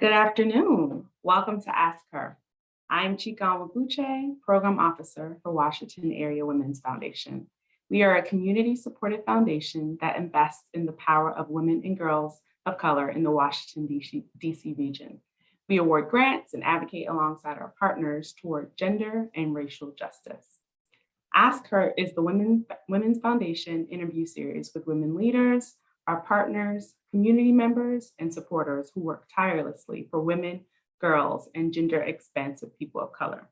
Good afternoon. Welcome to Ask Her. I'm Chika Wabuche, Program Officer for Washington Area Women's Foundation. We are a community-supported foundation that invests in the power of women and girls of color in the Washington, D.C. region. We award grants and advocate alongside our partners toward gender and racial justice. Ask Her is the Women's Foundation interview series with women leaders, our partners, community members, and supporters who work tirelessly for women, girls, and gender expansive people of color.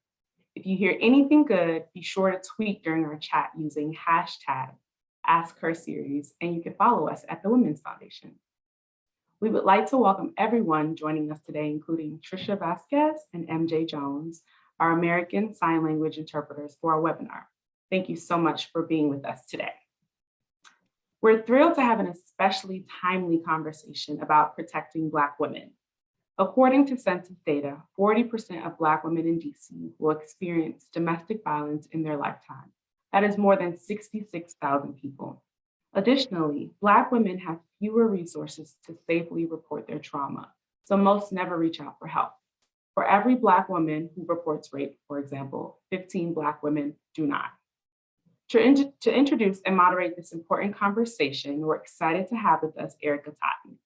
If you hear anything good, be sure to tweet during our chat using hashtag AskHerSeries, and you can follow us at the Women's Foundation. We would like to welcome everyone joining us today, including Trisha Vasquez and MJ Jones, our American Sign Language interpreters for our webinar. Thank you so much for being with us today. We're thrilled to have an especially timely conversation about protecting Black women. According to census data, 40% of Black women in DC will experience domestic violence in their lifetime. That is more than 66,000 people. Additionally, Black women have fewer resources to safely report their trauma, so most never reach out for help. For every Black woman who reports rape, for example, 15 Black women do not. To introduce and moderate this important conversation, we're excited to have with us Erika Totten.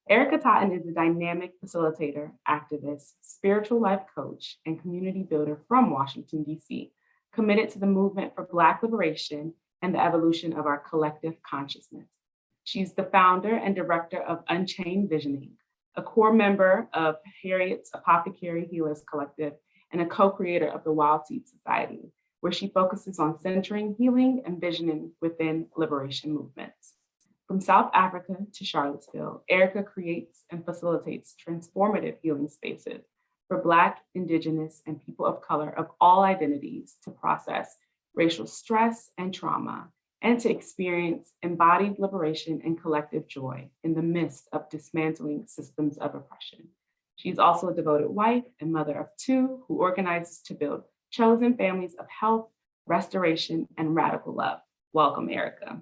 Erika Totten is a dynamic facilitator, activist, spiritual life coach, and community builder from Washington, D.C., committed to the movement for Black liberation and the evolution of our collective consciousness. She's the founder and director of Unchained Visioning, a core member of Harriet's Apothecary Healers Collective, and a co-creator of the Wild Seed Society, where she focuses on centering healing and visioning within liberation movements. From South Africa to Charlottesville, Erika creates and facilitates transformative healing spaces for Black, Indigenous, and people of color of all identities to process racial stress and trauma, and to experience embodied liberation and collective joy in the midst of dismantling systems of oppression. She's also a devoted wife and mother of two who organizes to build chosen families of health, restoration, and radical love. Welcome, Erika.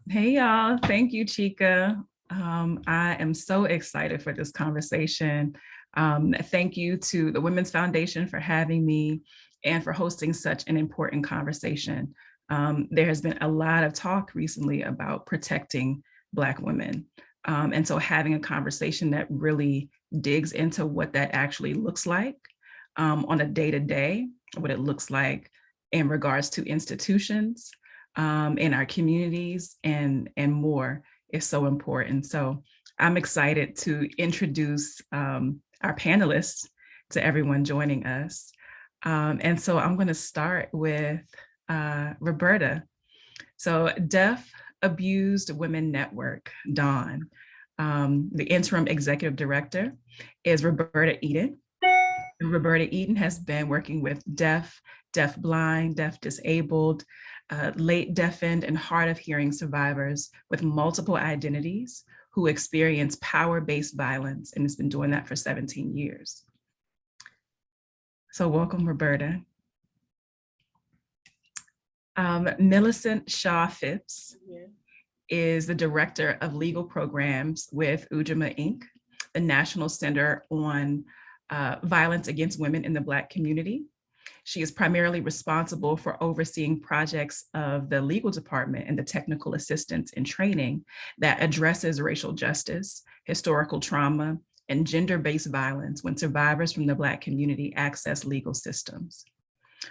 Hey, y'all. Thank you, Chika. I am so excited for this conversation. Thank you to the Women's Foundation for having me and for hosting such an important conversation. There has been a lot of talk recently about protecting Black women. And so having a conversation that really digs into what that actually looks like on a day-to-day, what it looks like in regards to institutions, in our communities, and more is so important. So I'm excited to introduce our panelists to everyone joining us. And so I'm going to start with Roberta. So Deaf Abused Women Network, DAWN. The interim executive director is Roberta Eden. Roberta Eden has been working with deaf, deaf-blind, deaf-disabled, late deafened, and hard of hearing survivors with multiple identities who experience power-based violence, and has been doing that for 17 years. So welcome, Roberta. Millicent Shaw Phipps is the Director of Legal Programs with UJMA Inc., the National Center on Violence Against Women in the Black Community. She is primarily responsible for overseeing projects of the legal department and the technical assistance and training that addresses racial justice, historical trauma, and gender-based violence when survivors from the Black community access legal systems.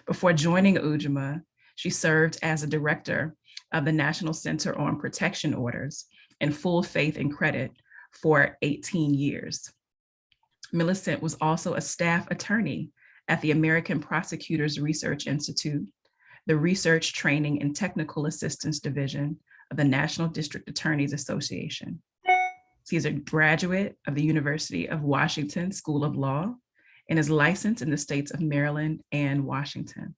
Before joining UJMA, she served as a director of the National Center on Protection Orders and Full Faith and Credit for 18 years. Millicent was also a staff attorney at the American Prosecutors Research Institute, the Research, Training, and Technical Assistance Division of the National District Attorneys Association. She is a graduate of the University of Washington School of Law and is licensed in the states of Maryland and Washington.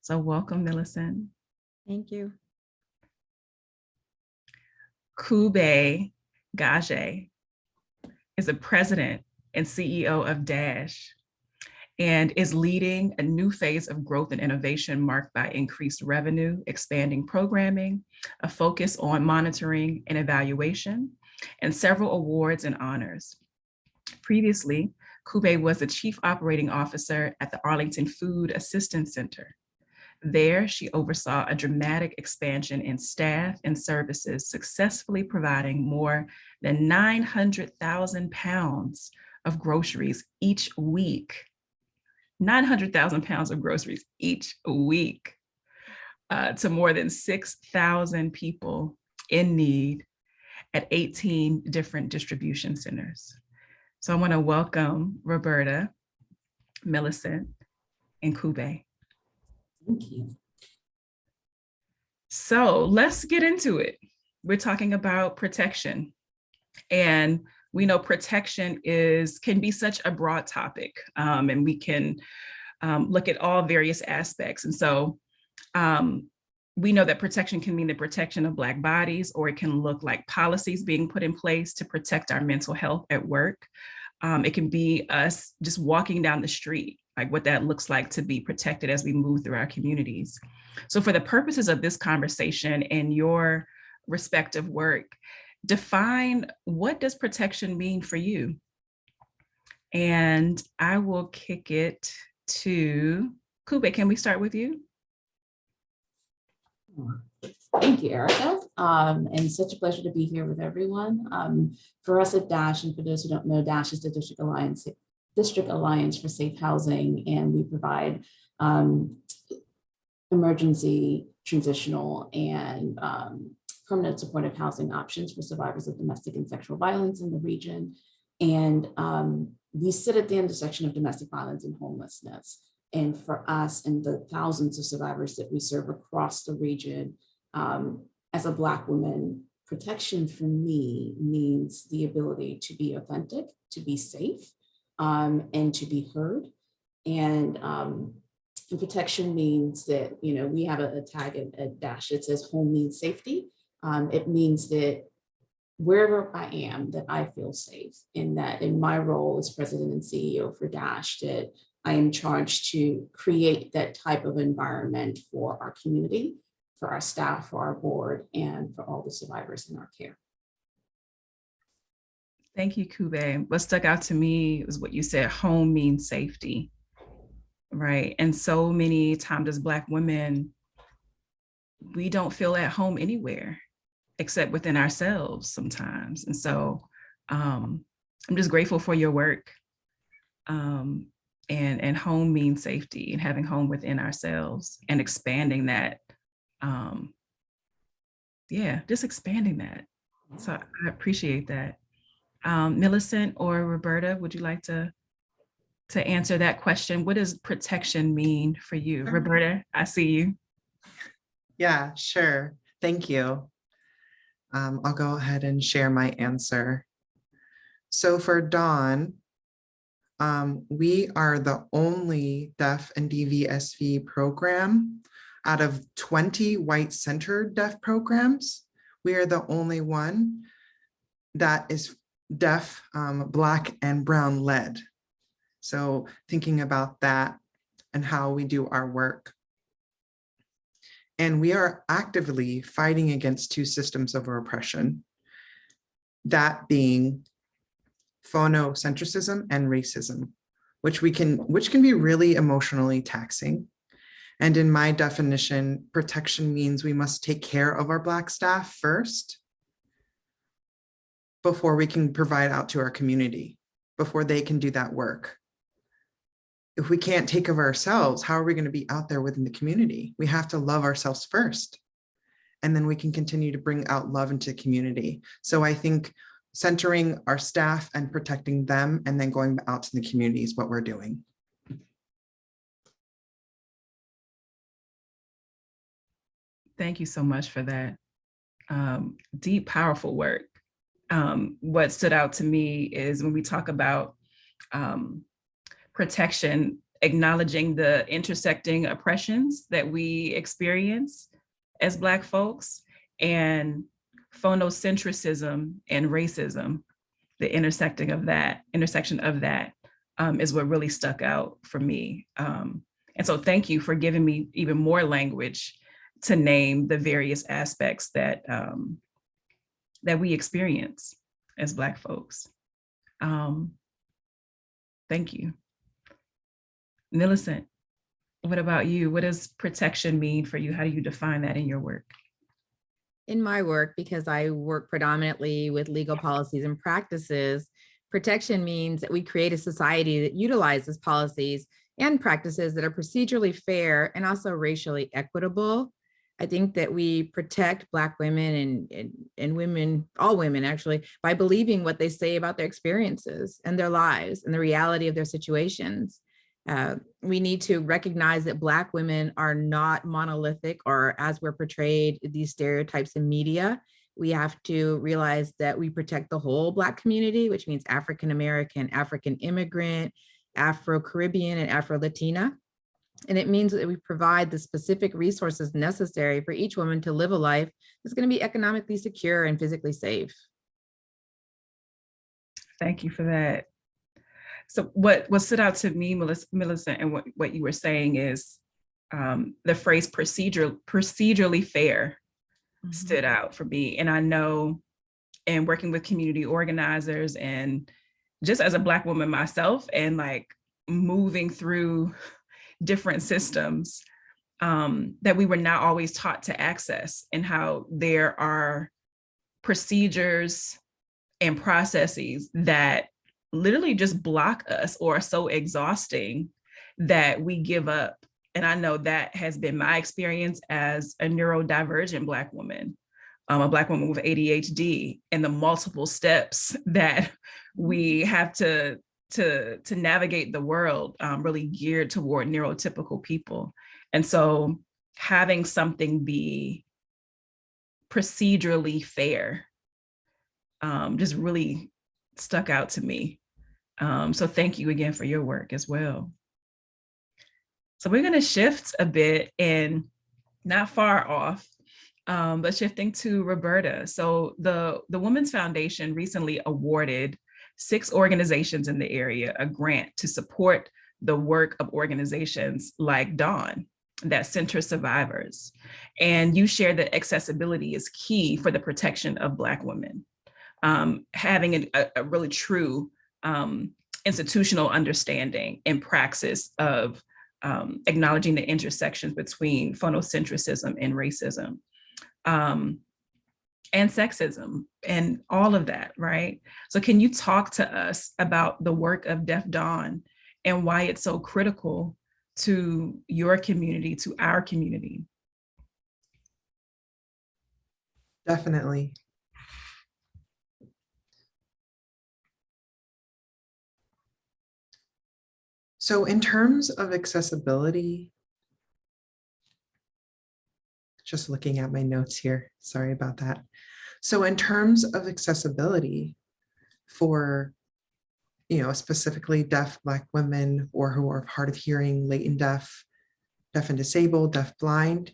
So welcome, Millicent. Thank you. Kubey Gage is the president and CEO of DASH and is leading a new phase of growth and innovation marked by increased revenue, expanding programming, a focus on monitoring and evaluation, and several awards and honors. Previously, Kubey was the Chief Operating Officer at the Arlington Food Assistance Center. There, she oversaw a dramatic expansion in staff and services, successfully providing more than 900,000 pounds of groceries each week. 900,000 pounds of groceries each week to more than 6,000 people in need at 18 different distribution centers. So I want to welcome Roberta, Millicent, and Kubey. Thank you. So let's get into it. We're talking about protection. And we know protection can be such a broad topic, and we can look at all various aspects. And so we know that protection can mean the protection of Black bodies, or it can look like policies being put in place to protect our mental health at work. It can be us just walking down the street, like what that looks like to be protected as we move through our communities. So for the purposes of this conversation and your respective work, define, what does protection mean for you? And I will kick it to Kubey. Can we start with you? Thank you, Erika. And such a pleasure to be here with everyone. For us at DASH, and for those who don't know, DASH is the District Alliance for Safe Housing, and we provide emergency, transitional, and permanent supportive housing options for survivors of domestic and sexual violence in the region. And we sit at the intersection of domestic violence and homelessness. And for us and the thousands of survivors that we serve across the region, as a Black woman, protection for me means the ability to be authentic, to be safe, and to be heard. And protection means that, we have a tag at DASH. It says home means safety. It means that wherever I am, that I feel safe, and that in my role as president and CEO for DASH, that I am charged to create that type of environment for our community, for our staff, for our board, and for all the survivors in our care. Thank you, Kubey. What stuck out to me was what you said, home means safety, right? And so many times as Black women, we don't feel at home anywhere except within ourselves sometimes. And so I'm just grateful for your work. And home means safety, and having home within ourselves and expanding that. Just expanding that. So I appreciate that. Millicent or Roberta, would you like to answer that question? What does protection mean for you? Sure. Roberta, I see you. Yeah, sure. Thank you. I'll go ahead and share my answer. So for Dawn, we are the only deaf and DVSV program out of 20 white-centered deaf programs. We are the only one that is deaf, Black, and Brown led. So thinking about that and how we do our work. And we are actively fighting against two systems of oppression, that being phonocentrism and racism, which can be really emotionally taxing. And in my definition, protection means we must take care of our Black staff first before we can provide out to our community, before they can do that work. If we can't take care of ourselves, how are we going to be out there within the community? We have to love ourselves first, and then we can continue to bring out love into the community. So I think centering our staff and protecting them, and then going out to the community is what we're doing. Thank you so much for that. Deep, powerful work. What stood out to me is when we talk about protection, acknowledging the intersecting oppressions that we experience as Black folks, and phonocentrism and racism, the intersection of that is what really stuck out for me. And so thank you for giving me even more language to name the various aspects that that we experience as Black folks. Thank you. Millicent, what about you? What does protection mean for you? How do you define that in your work? In my work, because I work predominantly with legal policies and practices, protection means that we create a society that utilizes policies and practices that are procedurally fair and also racially equitable. I think that we protect Black women and women, all women actually, by believing what they say about their experiences and their lives and the reality of their situations. We need to recognize that Black women are not monolithic, or as we're portrayed these stereotypes in media. We have to realize that we protect the whole Black community, which means African American, African immigrant, Afro-Caribbean, and Afro-Latina. And it means that we provide the specific resources necessary for each woman to live a life that's going to be economically secure and physically safe. Thank you for that. So what stood out to me, Millicent, and what you were saying is the phrase procedurally fair stood out for me. And I know in working with community organizers and just as a Black woman myself and like moving through different systems that we were not always taught to access, and how there are procedures and processes that literally just block us or are so exhausting that we give up. And I know that has been my experience as a neurodivergent Black woman, a Black woman with ADHD, and the multiple steps that we have to navigate the world, really geared toward neurotypical people. And so having something be procedurally fair just really stuck out to me. So thank you again for your work as well. So we're going to shift a bit and not far off, but shifting to Roberta. So the Women's Foundation recently awarded 6 organizations in the area a grant to support the work of organizations like Dawn that center survivors. And you shared that accessibility is key for the protection of Black women. Having a really true institutional understanding and praxis of acknowledging the intersections between phonocentrism and racism. And sexism and all of that, right? So can you talk to us about the work of Deaf Dawn and why it's so critical to your community, to our community? Definitely. So in terms of accessibility, just looking at my notes here, sorry about that. So in terms of accessibility for, specifically deaf Black women or who are hard of hearing, late and deaf and disabled, deaf blind,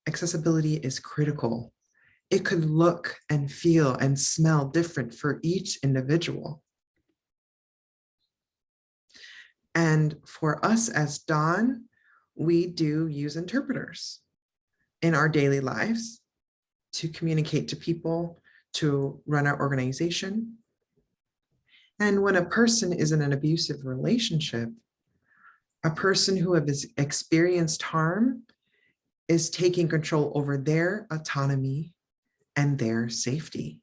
accessibility is critical. It could look and feel and smell different for each individual. And for us as Dawn, we do use interpreters in our daily lives to communicate to people, to run our organization. And when a person is in an abusive relationship, a person who has experienced harm is taking control over their autonomy and their safety.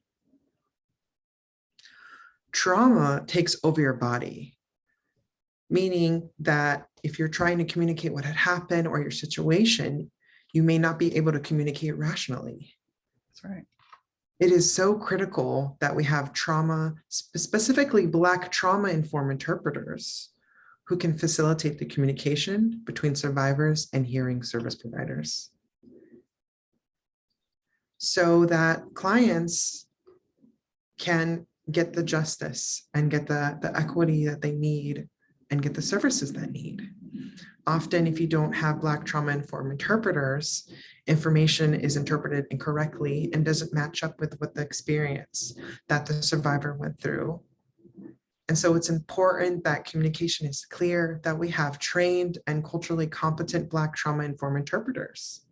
Trauma takes over your body, meaning that if you're trying to communicate what had happened or your situation, you may not be able to communicate rationally. That's right. It is so critical that we have trauma, specifically Black trauma-informed interpreters who can facilitate the communication between survivors and hearing service providers, so that clients can get the justice and get the equity that they need and get the services they need. Often, if you don't have Black trauma-informed interpreters, information is interpreted incorrectly and doesn't match up with what the experience that the survivor went through. And so it's important that communication is clear, that we have trained and culturally competent Black trauma-informed interpreters.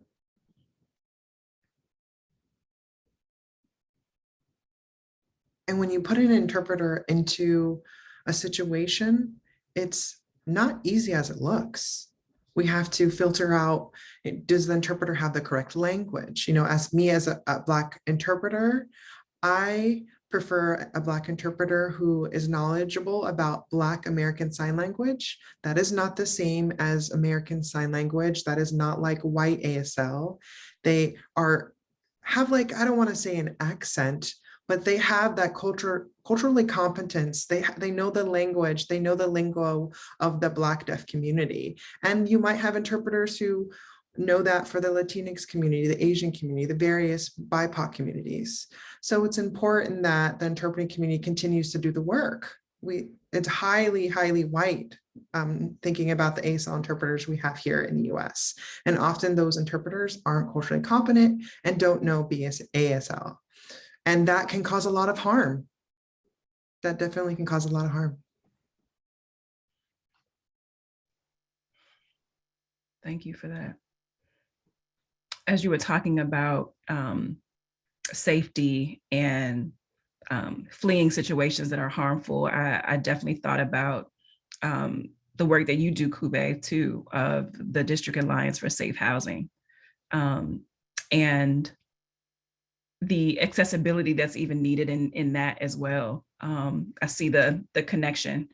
And when you put an interpreter into a situation, it's not easy as it looks. We have to filter out, does the interpreter have the correct language? You know, as me as a Black interpreter, I prefer a Black interpreter who is knowledgeable about Black American Sign Language. That is not the same as American Sign Language. That is not like white ASL. They have like, I don't want to say an accent, but they have that culturally competence. They know the language, they know the lingo of the Black deaf community. And you might have interpreters who know that for the Latinx community, the Asian community, the various BIPOC communities. So it's important that the interpreting community continues to do the work. It's highly, highly white, thinking about the ASL interpreters we have here in the US. And often those interpreters aren't culturally competent and don't know ASL. And that can cause a lot of harm. That definitely can cause a lot of harm. Thank you for that. As you were talking about safety and fleeing situations that are harmful, I definitely thought about the work that you do, Kubey, too, of the District Alliance for Safe Housing. And the accessibility that's even needed in that as well. I see the connection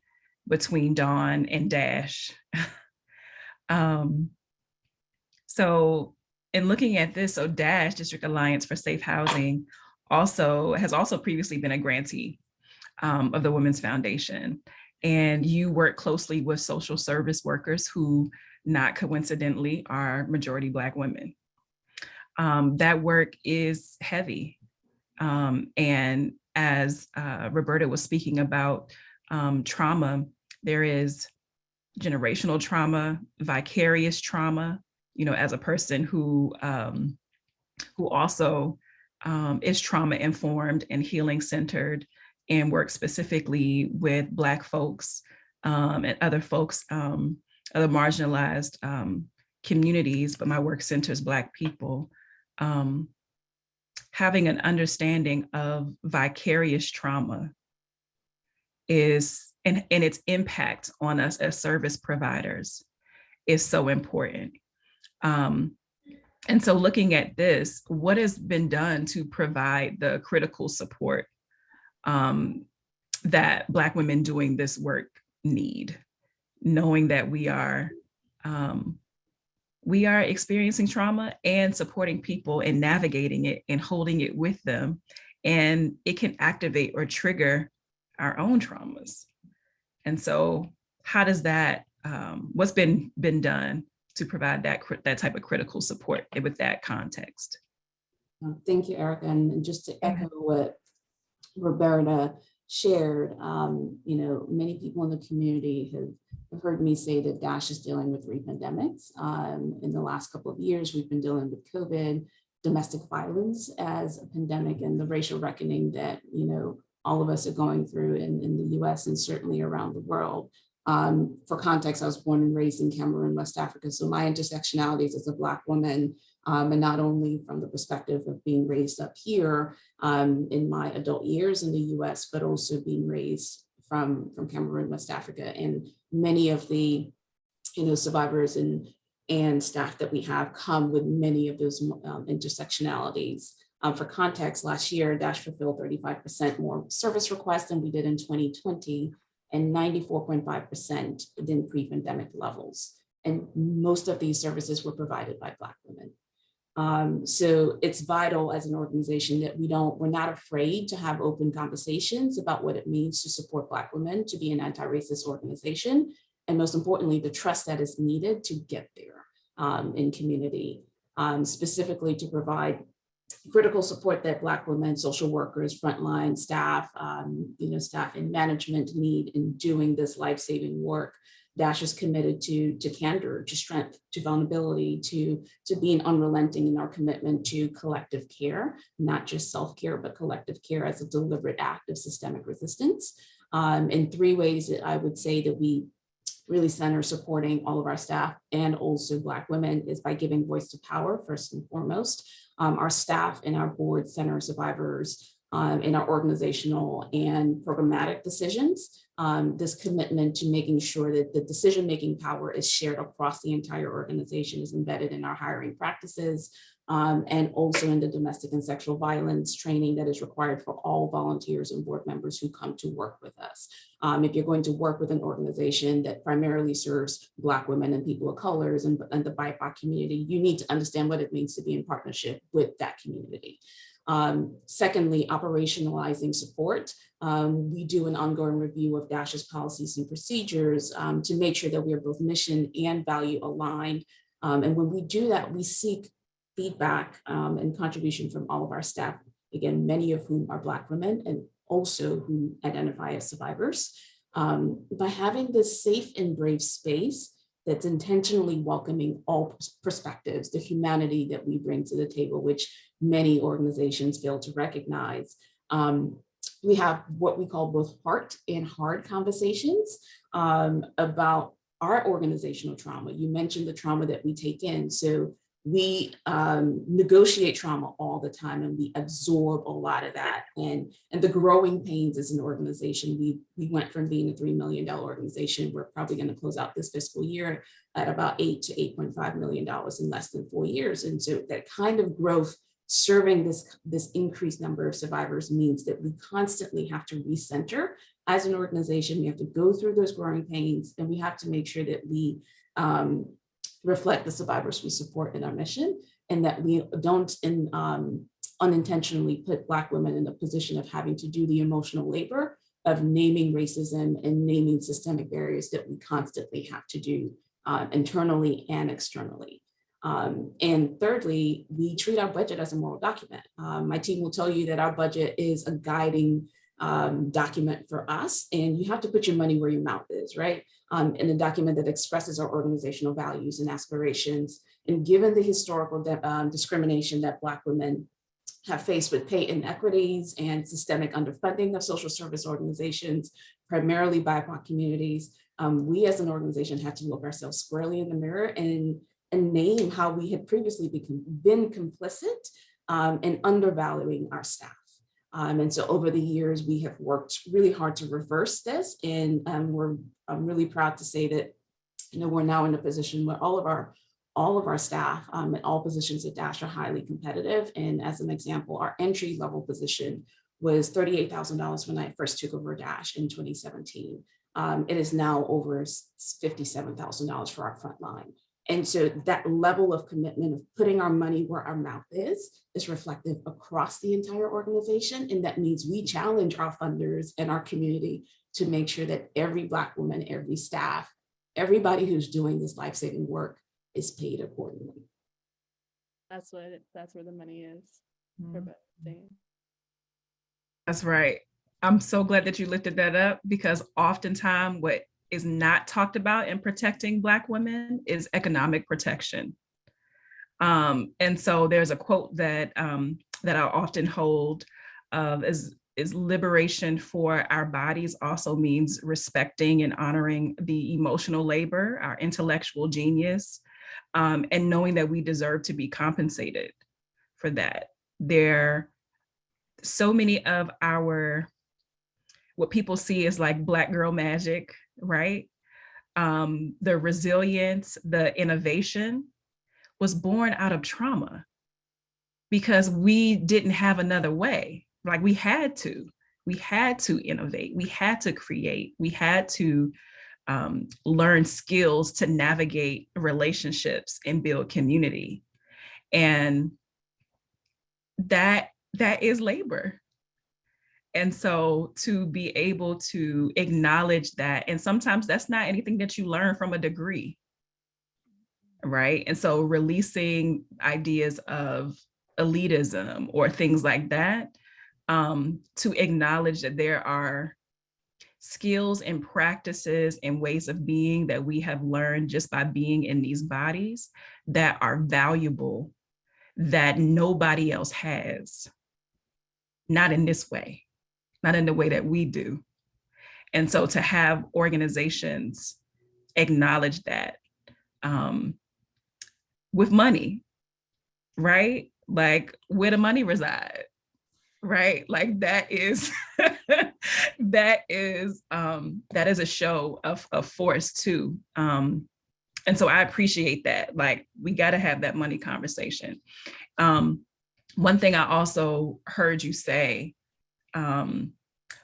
between Dawn and Dash. So in looking at this, so Dash, District Alliance for Safe Housing, has also previously been a grantee of the Women's Foundation. And you work closely with social service workers who, not coincidentally, are majority Black women. That work is heavy. And as Roberta was speaking about trauma, there is generational trauma, vicarious trauma, you know, as a person who also is trauma informed and healing centered and works specifically with Black folks and other folks, other marginalized communities, but my work centers Black people. Having an understanding of vicarious trauma is, and its impact on us as service providers is so important. And so looking at this, what has been done to provide the critical support that Black women doing this work need, knowing that we are experiencing trauma and supporting people and navigating it and holding it with them. And it can activate or trigger our own traumas. And so how does that, what's been done to provide that type of critical support with that context? Thank you, Erika. And just to echo what Roberta shared, you know, many people in the community have heard me say that Dash is dealing with 3 pandemics. In the last couple of years, we've been dealing with COVID, domestic violence as a pandemic, and the racial reckoning that, you know, all of us are going through in the US and certainly around the world. For context, I was born and raised in Cameroon, West Africa. So my intersectionalities as a Black woman, and not only from the perspective of being raised up here in my adult years in the US, but also being raised from Cameroon, West Africa. And many of the, you know, survivors and staff that we have come with many of those intersectionalities. For context, last year, Dash fulfilled 35% more service requests than we did in 2020, and 94.5% within pre-pandemic levels. And most of these services were provided by Black women. So it's vital as an organization that we're not afraid to have open conversations about what it means to support Black women, to be an anti-racist organization, and most importantly, the trust that is needed to get there in community, specifically to provide critical support that Black women, social workers, frontline staff, you know, staff in management need in doing this life-saving work. Dash is committed to candor, to strength, to vulnerability, to being unrelenting in our commitment to collective care, not just self-care, but collective care as a deliberate act of systemic resistance. In 3 ways that I would say that we really center supporting all of our staff and also Black women is by giving voice to power, first and foremost. Our staff and our board center survivors in our organizational and programmatic decisions. This commitment to making sure that the decision-making power is shared across the entire organization is embedded in our hiring practices, and also in the domestic and sexual violence training that is required for all volunteers and board members who come to work with us. If you're going to work with an organization that primarily serves Black women and people of colors and the BIPOC community, you need to understand what it means to be in partnership with that community. Secondly, operationalizing support. We do an ongoing review of DASH's policies and procedures to make sure that we are both mission and value aligned. And when we do that, we seek feedback and contribution from all of our staff, again, many of whom are Black women and also who identify as survivors. By having this safe and brave space that's intentionally welcoming all perspectives, the humanity that we bring to the table, which many organizations fail to recognize. We have what we call both heart and hard conversations about our organizational trauma. You mentioned the trauma that we take in. So we negotiate trauma all the time and we absorb a lot of that. And the growing pains as an organization, we went from being a $3 million organization, we're probably going to close out this fiscal year at about $8 to $8.5 million in less than 4 years. And so that kind of growth serving this increased number of survivors means that we constantly have to recenter as an organization. We have to go through those growing pains and we have to make sure that we reflect the survivors we support in our mission, and that we don't unintentionally put Black women in a position of having to do the emotional labor of naming racism and naming systemic barriers that we constantly have to do internally and externally. And thirdly, we treat our budget as a moral document. My team will tell you that our budget is a guiding document for us, and you have to put your money where your mouth is, right? In a document that expresses our organizational values and aspirations. And given the historical discrimination that Black women have faced with pay inequities and systemic underfunding of social service organizations, primarily BIPOC communities, we as an organization had to look ourselves squarely in the mirror and name how we had previously been complicit in undervaluing our staff. And so over the years, we have worked really hard to reverse this. And I'm really proud to say that, we're now in a position where all of our staff at all positions at DASH are highly competitive. And as an example, our entry level position was $38,000 when I first took over DASH in 2017. It is now over $57,000 for our front line. And so that level of commitment of putting our money where our mouth is reflective across the entire organization. And that means we challenge our funders and our community to make sure that every Black woman, every staff, everybody who's doing this life-saving work is paid accordingly. That's where the money is. That's right. I'm so glad that you lifted that up, because oftentimes what is not talked about in protecting Black women is economic protection. And so there's a quote that I often hold is liberation for our bodies also means respecting and honoring the emotional labor, our intellectual genius, and knowing that we deserve to be compensated for that. There, so many of what people see as like Black girl magic, right? The resilience, the innovation was born out of trauma because we didn't have another way. Like we had to innovate, we had to create, we had to learn skills to navigate relationships and build community. And that is labor. And so to be able to acknowledge that, and sometimes that's not anything that you learn from a degree, right? And so releasing ideas of elitism or things like that, to acknowledge that there are skills and practices and ways of being that we have learned just by being in these bodies that are valuable, that nobody else has, not in this way. Not in the way that we do. And so to have organizations acknowledge that with money, right? Like where the money reside, right? Like that is that is a show of force too. And so I appreciate that. Like we got to have that money conversation. One thing I also heard you say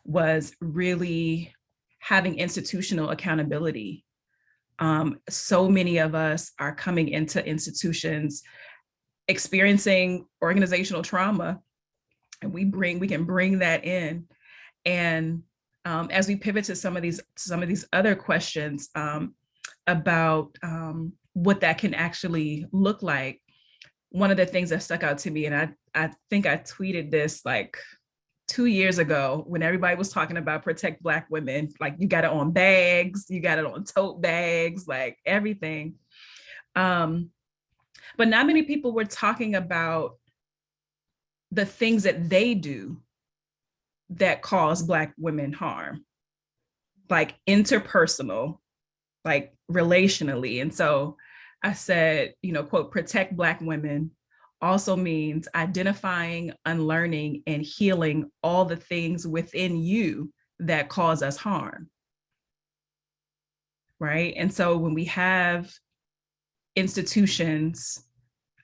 was really having institutional accountability. So many of us are coming into institutions experiencing organizational trauma, and we can bring that in. And as we pivot to some of these other questions about what that can actually look like, one of the things that stuck out to me, and I think I tweeted this like 2 years ago when everybody was talking about protect Black women, like you got it on bags, you got it on tote bags, like everything. But not many people were talking about the things that they do that cause Black women harm, like interpersonal, like relationally. And so I said, quote, protect Black women also means identifying, unlearning, and healing all the things within you that cause us harm. Right. And so when we have institutions,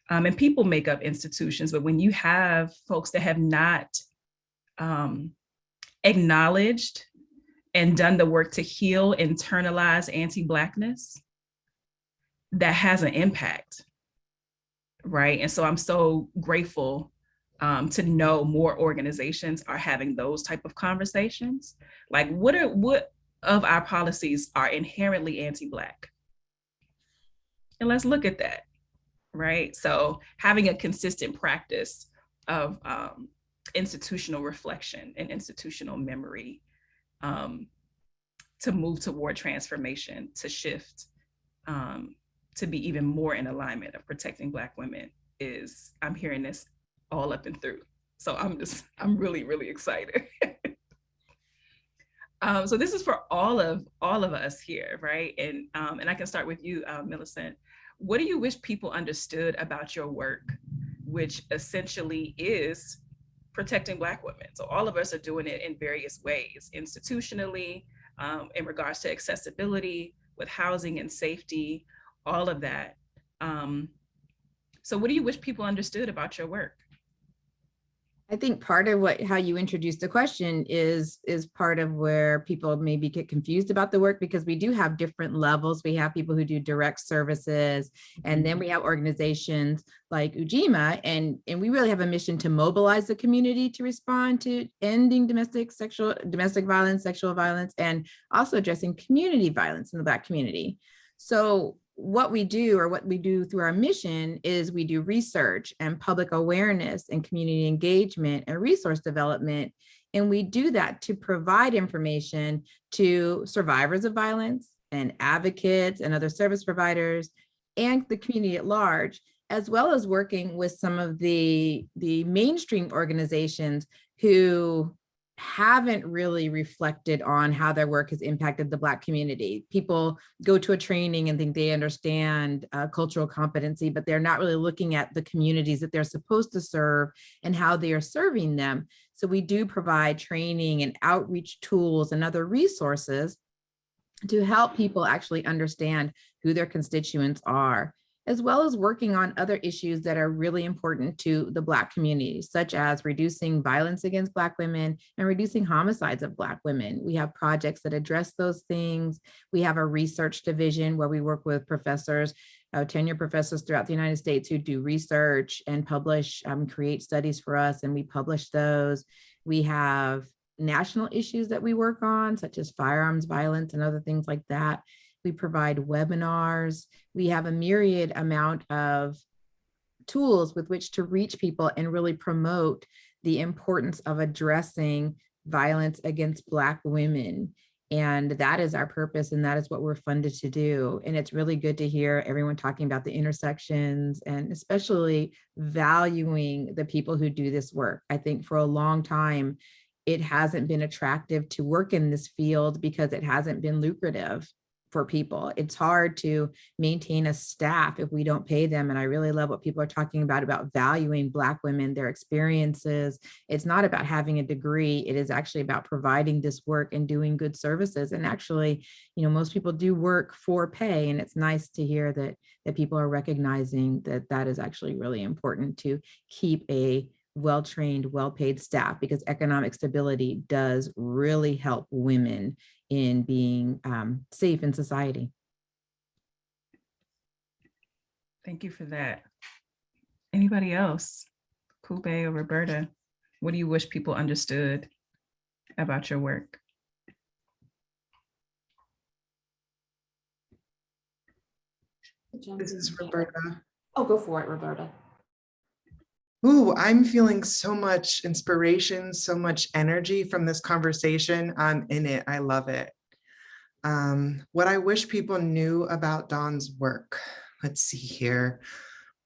and people make up institutions, but when you have folks that have not acknowledged and done the work to heal internalized anti-Blackness, that has an impact, right? And so I'm so grateful to know more organizations are having those type of conversations. Like what of our policies are inherently anti-Black? And let's look at that, right? So having a consistent practice of institutional reflection and institutional memory to move toward transformation, to shift, to be even more in alignment of protecting Black women I'm hearing this all up and through. So I'm really, really excited. So this is for all of us here, right? And I can start with you, Millicent. What do you wish people understood about your work, which essentially is protecting Black women? So all of us are doing it in various ways, institutionally, in regards to accessibility, with housing and safety, all of that. So what do you wish people understood about your work? I think part of how you introduced the question is part of where people maybe get confused about the work, because we do have different levels. We have people who do direct services, and then we have organizations like Ujima, and we really have a mission to mobilize the community to respond to ending domestic violence, sexual violence, and also addressing community violence in the Black community. So what we do through our mission is we do research and public awareness and community engagement and resource development. And we do that to provide information to survivors of violence and advocates and other service providers and the community at large, as well as working with some of the mainstream organizations who haven't really reflected on how their work has impacted the Black community. People go to a training and think they understand cultural competency, but they're not really looking at the communities that they're supposed to serve and how they are serving them. So we do provide training and outreach tools and other resources to help people actually understand who their constituents are, as well as working on other issues that are really important to the Black community, such as reducing violence against Black women and reducing homicides of Black women. We have projects that address those things. We have a research division where we work with professors, tenured professors throughout the United States who do research and publish, create studies for us, and we publish those. We have national issues that we work on, such as firearms violence and other things like that. We provide webinars. We have a myriad amount of tools with which to reach people and really promote the importance of addressing violence against Black women. And that is our purpose, and that is what we're funded to do. And it's really good to hear everyone talking about the intersections and especially valuing the people who do this work. I think for a long time, it hasn't been attractive to work in this field because it hasn't been lucrative. for people. It's hard to maintain a staff if we don't pay them. And I really love what people are talking about valuing Black women, their experiences. It's not about having a degree. It is actually about providing this work and doing good services. And actually, most people do work for pay. And it's nice to hear that people are recognizing that is actually really important to keep a well-trained, well-paid staff, because economic stability does really help women in being safe in society. Thank you for that. Anybody else? Kubey or Roberta, what do you wish people understood about your work? This is Roberta. Oh, go for it, Roberta. Ooh, I'm feeling so much inspiration, so much energy from this conversation. I'm in it. I love it. What I wish people knew about Dawn's work. Let's see here.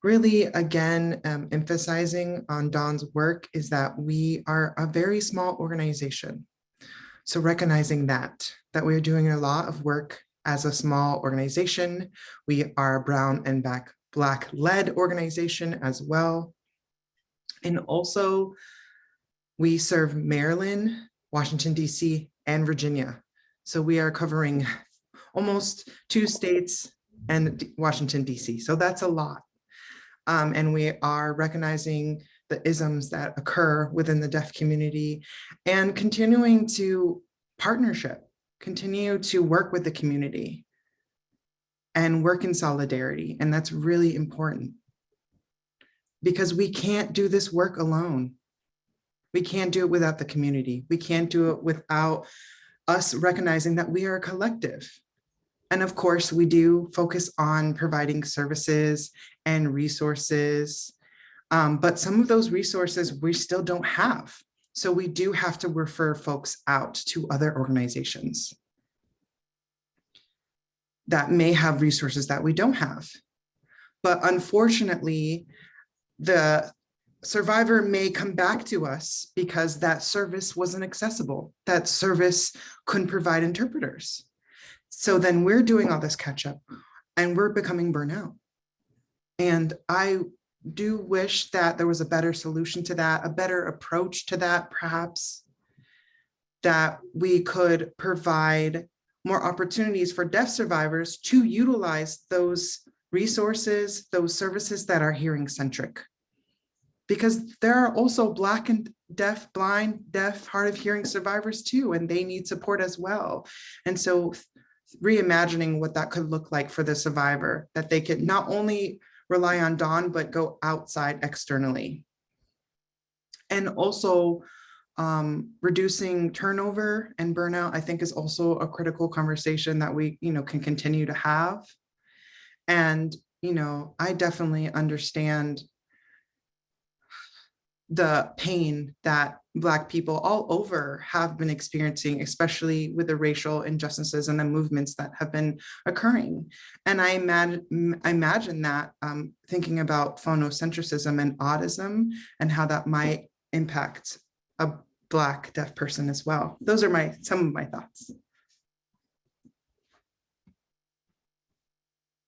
Really, again, emphasizing on Dawn's work is that we are a very small organization. So recognizing that we're doing a lot of work as a small organization. We are a brown and Black-led organization as well. And also, we serve Maryland, Washington, D.C., and Virginia. So we are covering almost 2 states and Washington, D.C. So that's a lot. And we are recognizing the isms that occur within the deaf community and continuing to continue to work with the community and work in solidarity. And that's really important, because we can't do this work alone. We can't do it without the community. We can't do it without us recognizing that we are a collective. And of course, we do focus on providing services and resources, but some of those resources we still don't have. So we do have to refer folks out to other organizations that may have resources that we don't have. But unfortunately, the survivor may come back to us because that service wasn't accessible. That service couldn't provide interpreters. So then we're doing all this catch up and we're becoming burnout. And I do wish that there was a better solution to that, a better approach to that, perhaps, that we could provide more opportunities for deaf survivors to utilize those resources, those services that are hearing centric. Because there are also Black and deaf, blind, deaf, hard of hearing survivors too, and they need support as well. And so reimagining what that could look like for the survivor, that they could not only rely on Dawn, but go outside externally. And also reducing turnover and burnout, I think, is also a critical conversation that we, can continue to have. And, I definitely understand the pain that Black people all over have been experiencing, especially with the racial injustices and the movements that have been occurring. And I imagine that thinking about phonocentrism and autism and how that might impact a Black deaf person as well. Those are some of my thoughts.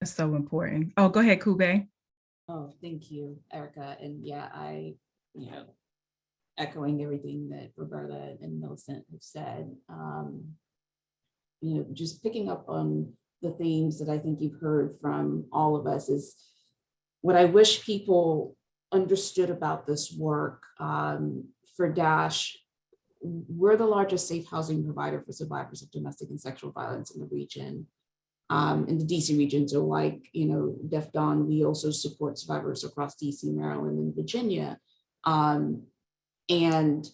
It's so important. Oh, go ahead, Kubey. Oh, thank you, Erika. And yeah, echoing everything that Roberta and Millicent have said, just picking up on the themes that I think you've heard from all of us is what I wish people understood about this work. For DASH, we're the largest safe housing provider for survivors of domestic and sexual violence in the region. In the DC region, so like, Deaf Dawn, we also support survivors across DC, Maryland, and Virginia. And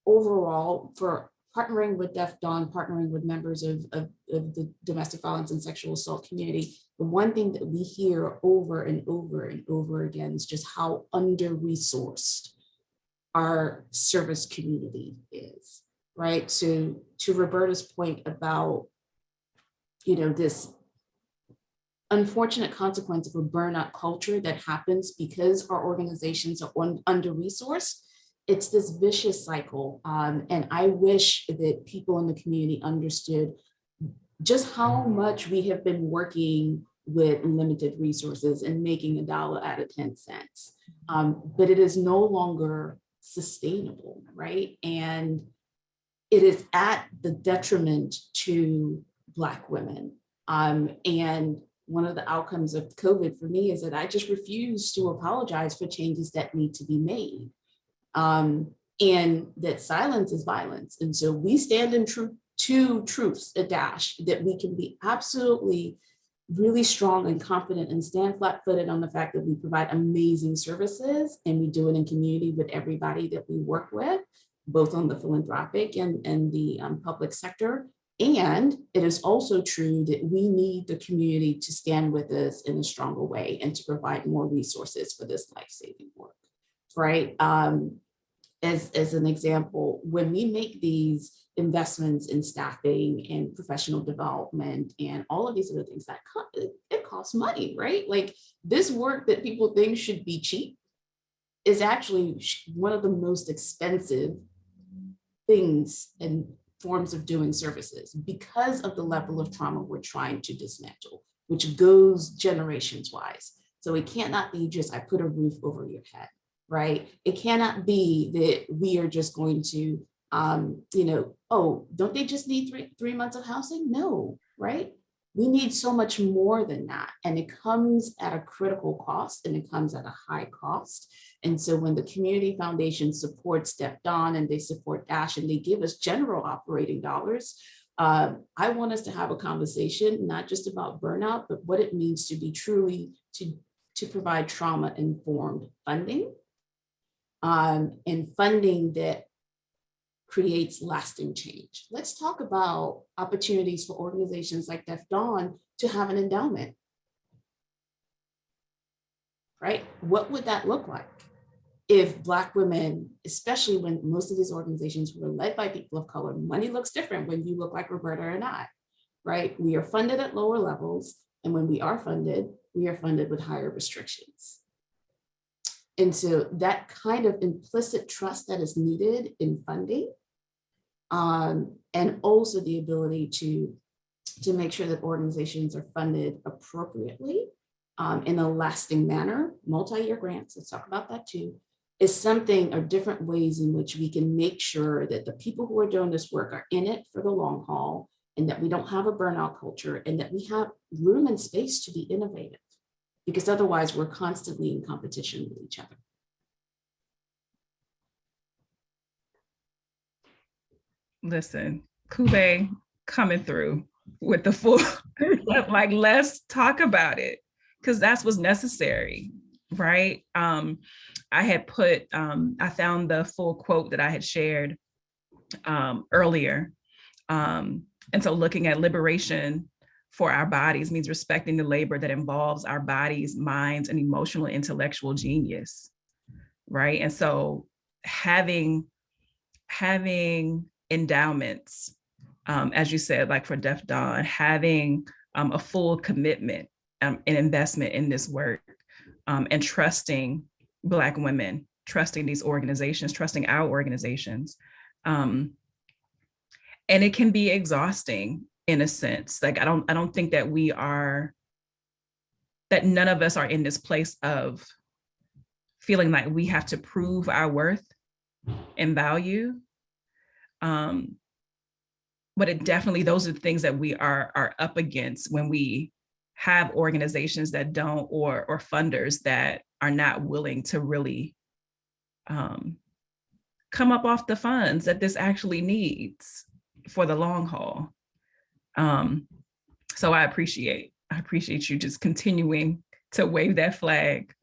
overall, for partnering with Deaf Dawn, partnering with members of the domestic violence and sexual assault community, the one thing that we hear over and over and over again is just how under-resourced our service community is, right? So to Roberta's point about, this unfortunate consequence of a burnout culture that happens because our organizations are under-resourced, it's this vicious cycle. And I wish that people in the community understood just how much we have been working with limited resources and making $1 out of 10 cents. But it is no longer sustainable, right? And it is at the detriment to Black women. And one of the outcomes of COVID for me is that I just refuse to apologize for changes that need to be made. And that silence is violence. And so we stand in two truths at DASH, that we can be absolutely really strong and confident and stand flat-footed on the fact that we provide amazing services, and we do it in community with everybody that we work with, both on the philanthropic and the public sector. And it is also true that we need the community to stand with us in a stronger way and to provide more resources for this life-saving work, right? As an example, when we make these investments in staffing and professional development and all of these other things, that it costs money, right? Like, this work that people think should be cheap is actually one of the most expensive things and forms of doing services, because of the level of trauma we're trying to dismantle, which goes generations wise. So it cannot be just, I put a roof over your head, right? It cannot be that we are just going to, oh, don't they just need three months of housing? No, right? We need so much more than that. And it comes at a critical cost, and it comes at a high cost. And so when the Community Foundation supports Deaf Dawn and they support DASH and they give us general operating dollars, I want us to have a conversation, not just about burnout, but what it means to be truly to provide trauma-informed funding, and funding that creates lasting change. Let's talk about opportunities for organizations like Deaf Dawn to have an endowment, right? What would that look like if Black women, especially when most of these organizations were led by people of color? Money looks different when you look like Roberta and I, right? We are funded at lower levels, and when we are funded with higher restrictions. And so that kind of implicit trust that is needed in funding, and also the ability to make sure that organizations are funded appropriately, in a lasting manner, multi-year grants, let's talk about that too, is something, or different ways in which we can make sure that the people who are doing this work are in it for the long haul, and that we don't have a burnout culture, and that we have room and space to be innovative, because otherwise we're constantly in competition with each other. Listen, Kubey coming through with the full, like, let's talk about it, because that's what's necessary, right? I had put, I found the full quote that I had shared earlier. And so looking at liberation for our bodies means respecting the labor that involves our bodies, minds, and emotional and intellectual genius, right? And so having endowments, as you said, like for Deaf Dawn, having a full commitment and investment in this work, and trusting Black women, trusting these organizations, trusting our organizations. And it can be exhausting in a sense. Like, I don't think that that none of us are in this place of feeling like we have to prove our worth and value. But it definitely, those are the things that we are up against when we have organizations that don't, or funders that are not willing to really come up off the funds that this actually needs for the long haul. So I appreciate you just continuing to wave that flag.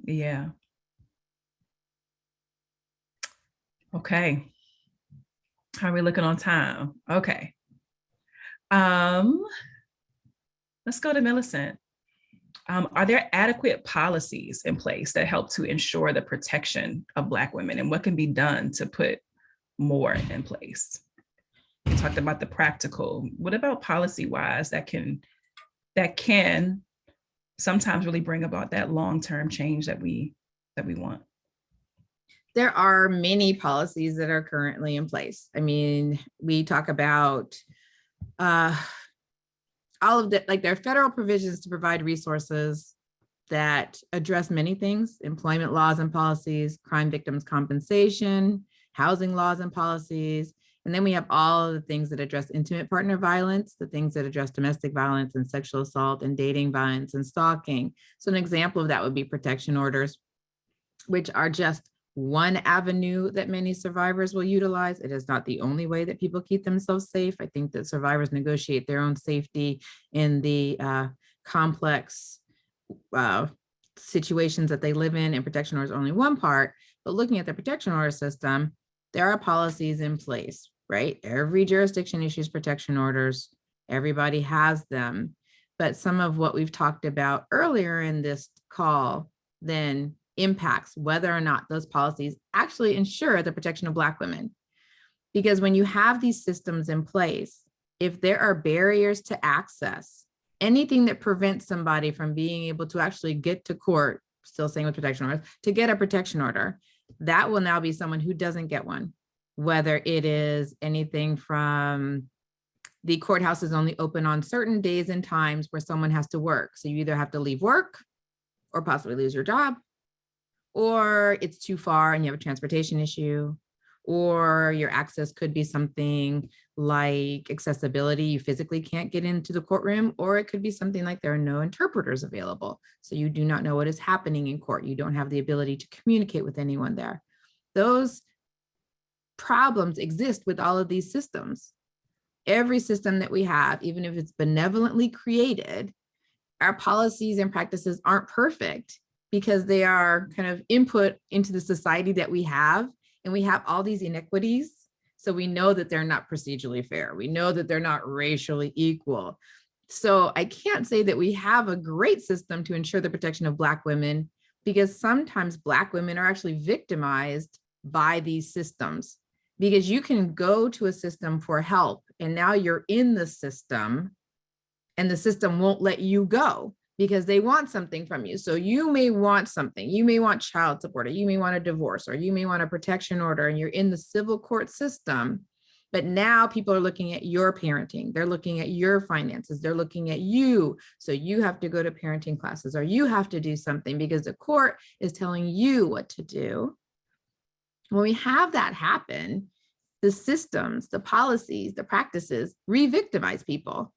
Yeah. Okay. How are we looking on time? Okay. Let's go to Millicent. Are there adequate policies in place that help to ensure the protection of Black women, and what can be done to put more in place? You talked about the practical. What about policy-wise that can sometimes really bring about that long-term change that we want? There are many policies that are currently in place. I mean, we talk about all of that, like there are federal provisions to provide resources that address many things: employment laws and policies, crime victims compensation, housing laws and policies. And then we have all of the things that address intimate partner violence, the things that address domestic violence and sexual assault and dating violence and stalking. So an example of that would be protection orders, which are just one avenue that many survivors will utilize. It is not the only way that people keep themselves safe. I think that survivors negotiate their own safety in the complex situations that they live in, and protection order is only one part. But looking at the protection order system, there are policies in place, right? Every jurisdiction issues protection orders. Everybody has them. But some of what we've talked about earlier in this call then impacts whether or not those policies actually ensure the protection of Black women. Because when you have these systems in place, if there are barriers to access, anything that prevents somebody from being able to actually get to court, still saying with protection orders, to get a protection order, that will now be someone who doesn't get one, whether it is anything from the courthouse is only open on certain days and times where someone has to work. So you either have to leave work or possibly lose your job, or it's too far and you have a transportation issue, or your access could be something like accessibility. You physically can't get into the courtroom, or it could be something like there are no interpreters available. So you do not know what is happening in court. You don't have the ability to communicate with anyone there. Those problems exist with all of these systems. Every system that we have, even if it's benevolently created, our policies and practices aren't perfect because they are kind of input into the society that we have. And we have all these inequities. So we know that they're not procedurally fair. We know that they're not racially equal. So I can't say that we have a great system to ensure the protection of Black women, because sometimes Black women are actually victimized by these systems. Because you can go to a system for help and now you're in the system and the system won't let you go because they want something from you. So you may want something, you may want child support, or you may want a divorce, or you may want a protection order, and you're in the civil court system. But now people are looking at your parenting, they're looking at your finances, they're looking at you. So you have to go to parenting classes, or you have to do something because the court is telling you what to do. When we have that happen, the systems, the policies, the practices re-victimize people.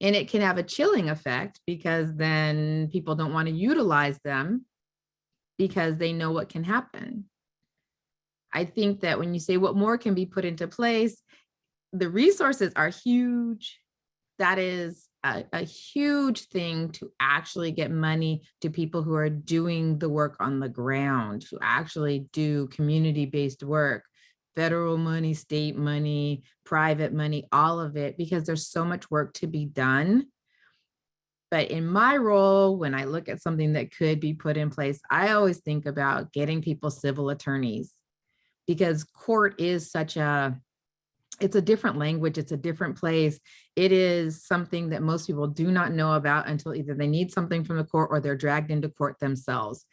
And it can have a chilling effect because then people don't want to utilize them because they know what can happen. I think that when you say what more can be put into place, the resources are huge. That is a huge thing to actually get money to people who are doing the work on the ground, who actually do community-based work. Federal money, state money, private money, all of it, because there's so much work to be done. But in my role, when I look at something that could be put in place, I always think about getting people civil attorneys, because court is it's a different language, it's a different place. It is something that most people do not know about until either they need something from the court or they're dragged into court themselves.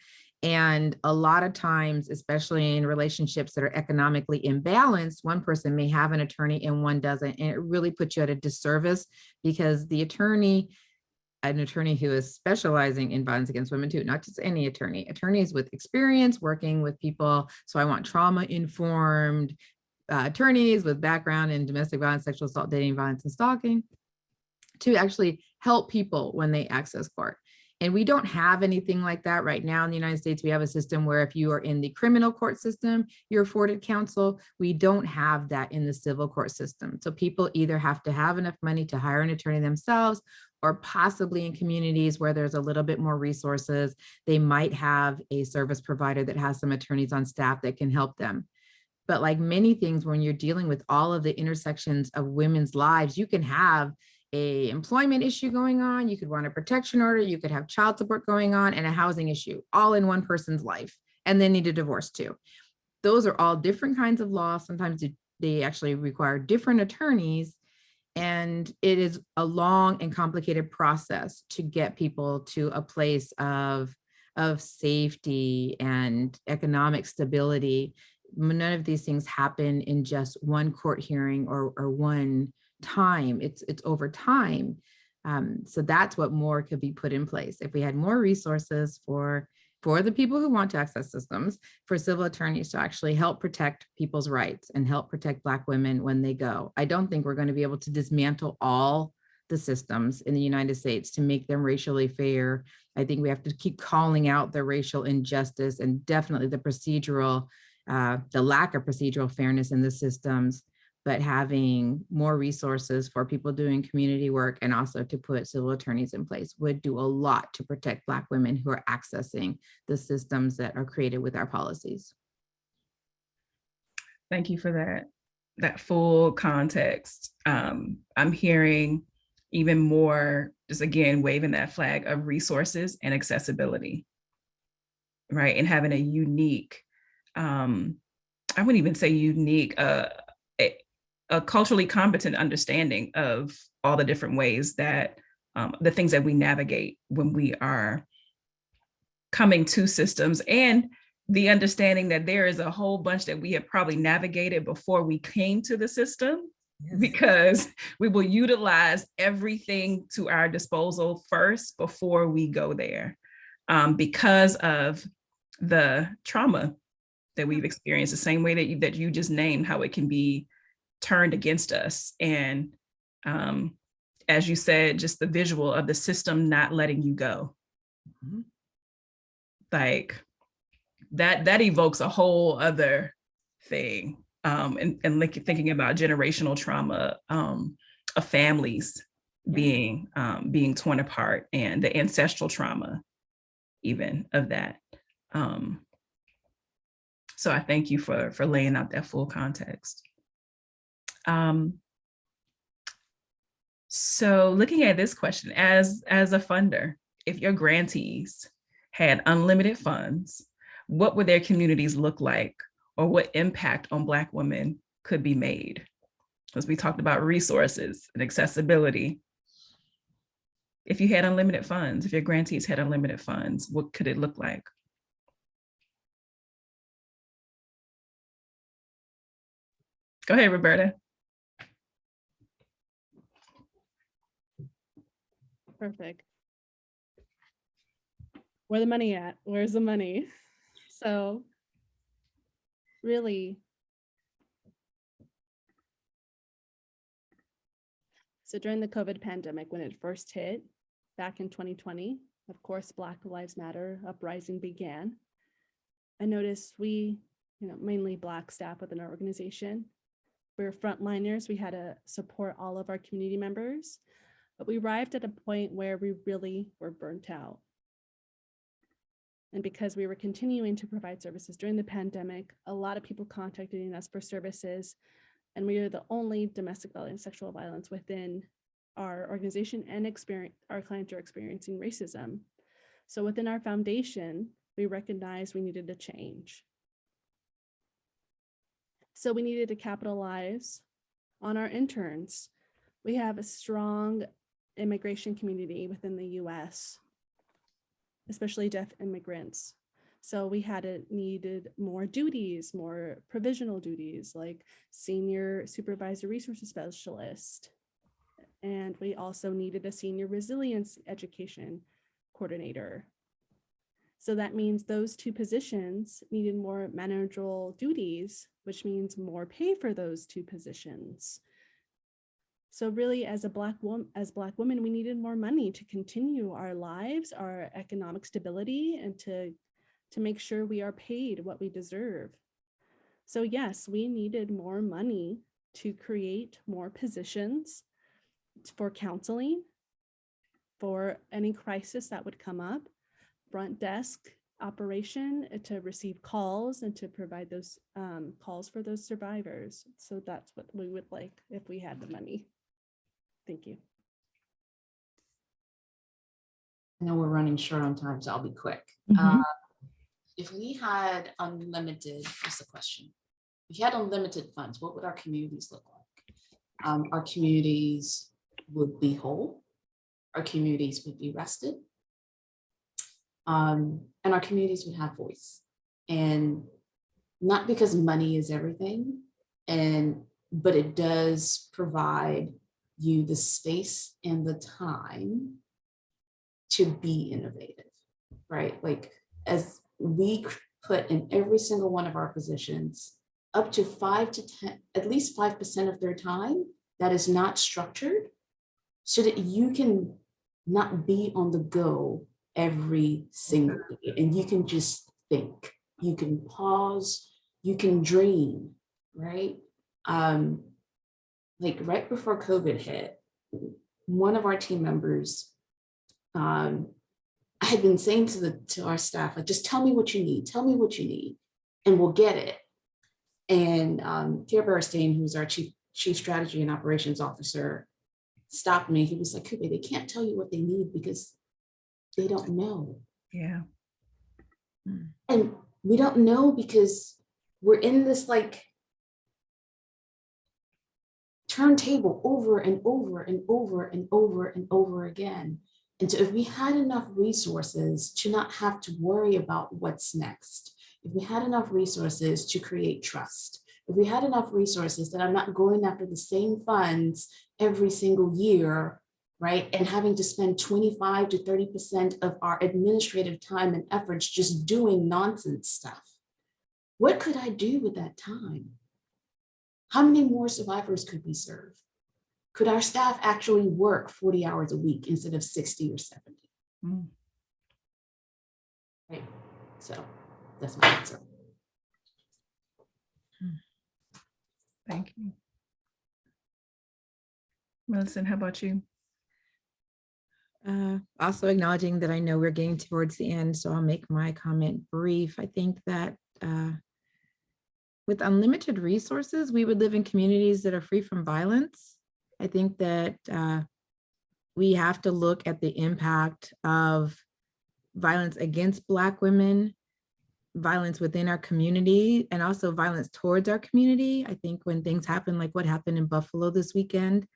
And a lot of times, especially in relationships that are economically imbalanced, one person may have an attorney and one doesn't. And it really puts you at a disservice because the attorney, an attorney who is specializing in violence against women too, not just any attorney, attorneys with experience working with people. So I want trauma-informed attorneys with background in domestic violence, sexual assault, dating violence, and stalking to actually help people when they access court. And we don't have anything like that right now in the United States. We have a system where if you are in the criminal court system, you're afforded counsel. We don't have that in the civil court system. So people either have to have enough money to hire an attorney themselves, or possibly in communities where there's a little bit more resources, they might have a service provider that has some attorneys on staff that can help them. But like many things, when you're dealing with all of the intersections of women's lives, you can have a employment issue going on, you could want a protection order, you could have child support going on, and a housing issue all in one person's life, and then need a divorce too. Those are all different kinds of law. Sometimes they actually require different attorneys, and it is a long and complicated process to get people to a place of safety and economic stability. None of these things happen in just one court hearing or one time. It's over time. So that's what more could be put in place. If we had more resources for the people who want to access systems, for civil attorneys to actually help protect people's rights and help protect Black women when they go. I don't think we're going to be able to dismantle all the systems in the United States to make them racially fair. I think we have to keep calling out the racial injustice and definitely the procedural, the lack of procedural fairness in the systems, but having more resources for people doing community work and also to put civil attorneys in place would do a lot to protect Black women who are accessing the systems that are created with our policies. Thank you for that full context. I'm hearing even more, just again, waving that flag of resources and accessibility, right? And having a unique, I wouldn't even say unique, a culturally competent understanding of all the different ways that the things that we navigate when we are coming to systems, and the understanding that there is a whole bunch that we have probably navigated before we came to the system. Yes. Because we will utilize everything to our disposal first before we go there, because of the trauma that we've experienced, the same way that you just named, how it can be turned against us. And as you said, just the visual of the system not letting you go. Mm-hmm. Like that evokes a whole other thing. And like thinking about generational trauma of families being torn apart, and the ancestral trauma even of that. So I thank you for laying out that full context. So looking at this question, as a funder, if your grantees had unlimited funds, what would their communities look like, or what impact on Black women could be made? As we talked about resources and accessibility. If you had unlimited funds, if your grantees had unlimited funds, what could it look like? Go ahead, Roberta. Perfect. Where the money at? Where's the money? So really, so during the COVID pandemic, when it first hit back in 2020, of course, Black Lives Matter uprising began. I noticed we, mainly Black staff within our organization, we were frontliners. We had to support all of our community members, but we arrived at a point where we really were burnt out. And because we were continuing to provide services during the pandemic, a lot of people contacting us for services, and we are the only domestic violence, sexual violence within our organization, and our clients are experiencing racism. So within our foundation, we recognized we needed to change. So we needed to capitalize on our interns. We have a strong immigration community within the US, especially deaf immigrants. So we needed more duties, more provisional duties, like senior supervisor resources specialist. And we also needed a senior resilience education coordinator. So that means those two positions needed more managerial duties, which means more pay for those two positions. So really, as Black women, we needed more money to continue our lives, our economic stability, and to make sure we are paid what we deserve. So yes, we needed more money to create more positions for counseling, for any crisis that would come up, front desk operation to receive calls and to provide those calls for those survivors. So that's what we would like if we had the money. Thank you. I know we're running short on time, so I'll be quick. Mm-hmm. If we had unlimited, what's the question? If you had unlimited funds, what would our communities look like? Our communities would be whole. Our communities would be rested. And our communities would have voice. And not because money is everything, but it does provide you the space and the time to be innovative, right? Like, as we put in every single one of our positions, up to 5 to 10, at least 5% of their time that is not structured, so that you can not be on the go every single day, and you can just think, you can pause, you can dream, right? Like right before COVID hit, one of our team members, I had been saying to our staff, like, just tell me what you need, and we'll get it. And Pierre Berstein, who's our chief strategy and operations officer, stopped me. He was like, Kubey, they can't tell you what they need because they don't know. Yeah. And we don't know because we're in this like turntable over and over and over and over and over again. And so if we had enough resources to not have to worry about what's next, if we had enough resources to create trust, if we had enough resources that I'm not going after the same funds every single year, right? And having to spend 25 to 30% of our administrative time and efforts just doing nonsense stuff. What could I do with that time? How many more survivors could we serve? Could our staff actually work 40 hours a week instead of 60 or 70? Right, so that's my answer. Thank you. Millicent, how about you? Also acknowledging that I know we're getting towards the end, so I'll make my comment brief. I think that with unlimited resources, we would live in communities that are free from violence. I think that we have to look at the impact of violence against Black women, violence within our community, and also violence towards our community. I think when things happen like what happened in Buffalo this weekend,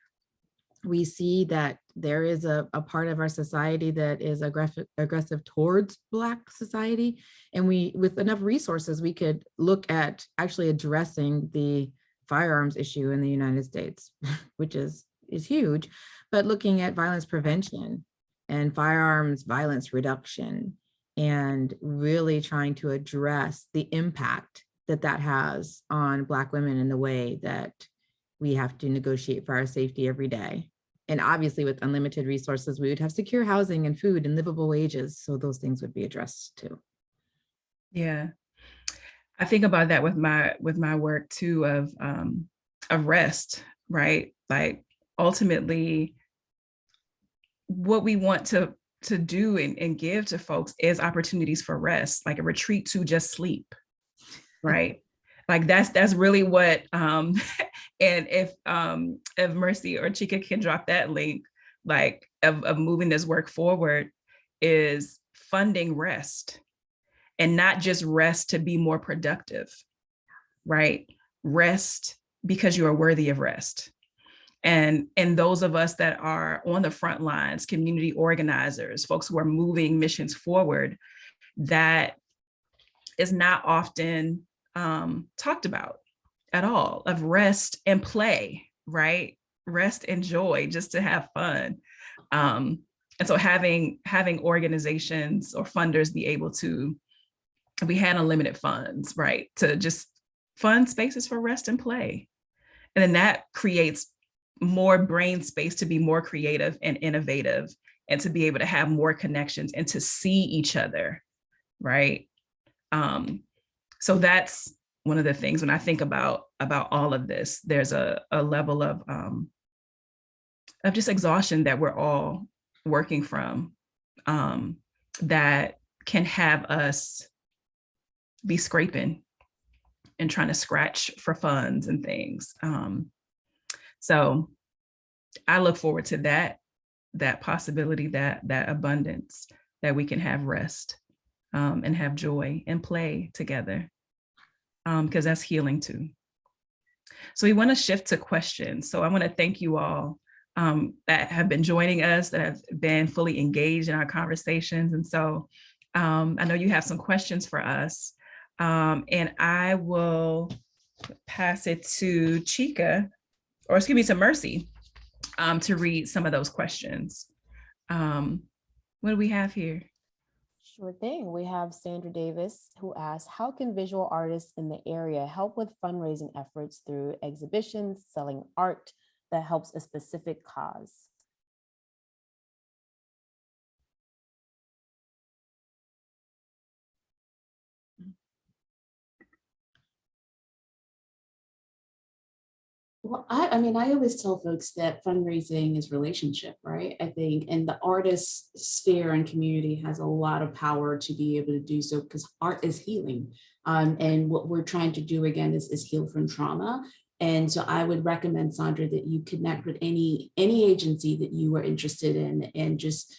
we see that there is a part of our society that is aggressive towards Black society. And we, with enough resources, we could look at actually addressing the firearms issue in the United States, which is huge, but looking at violence prevention and firearms violence reduction, and really trying to address the impact that that has on Black women in the way that we have to negotiate for our safety every day. And obviously with unlimited resources, we would have secure housing and food and livable wages. So those things would be addressed too. Yeah. I think about that with my work too, of rest, right? Like ultimately what we want to do and give to folks is opportunities for rest, like a retreat to just sleep, right? Like that's really what, and if Mercy or Chika can drop that link, like of moving this work forward, is funding rest, and not just rest to be more productive, right? Rest because you are worthy of rest. And those of us that are on the front lines, community organizers, folks who are moving missions forward, that is not often talked about at all, of rest and play, right? Rest and joy, just to have fun. And so having organizations or funders be able to, we had unlimited funds, right? To just fund spaces for rest and play. And then that creates more brain space to be more creative and innovative, and to be able to have more connections and to see each other, right? So that's one of the things when I think about all of this, there's a level of just exhaustion that we're all working from, that can have us be scraping and trying to scratch for funds and things. So I look forward to that possibility, that abundance, that we can have rest and have joy and play together, because that's healing too. So we want to shift to questions. So I want to thank you all that have been joining us, that have been fully engaged in our conversations. And so I know you have some questions for us, and I will pass it to Chika, or excuse me, to Mercy, to read some of those questions. What do we have here? Sure thing. We have Sandra Davis who asks, how can visual artists in the area help with fundraising efforts through exhibitions, selling art that helps a specific cause? Well, I mean, I always tell folks that fundraising is relationship, right? I think, and the artist sphere and community has a lot of power to be able to do so because art is healing. And what we're trying to do again is heal from trauma. And so I would recommend, Sandra, that you connect with any agency that you are interested in and just,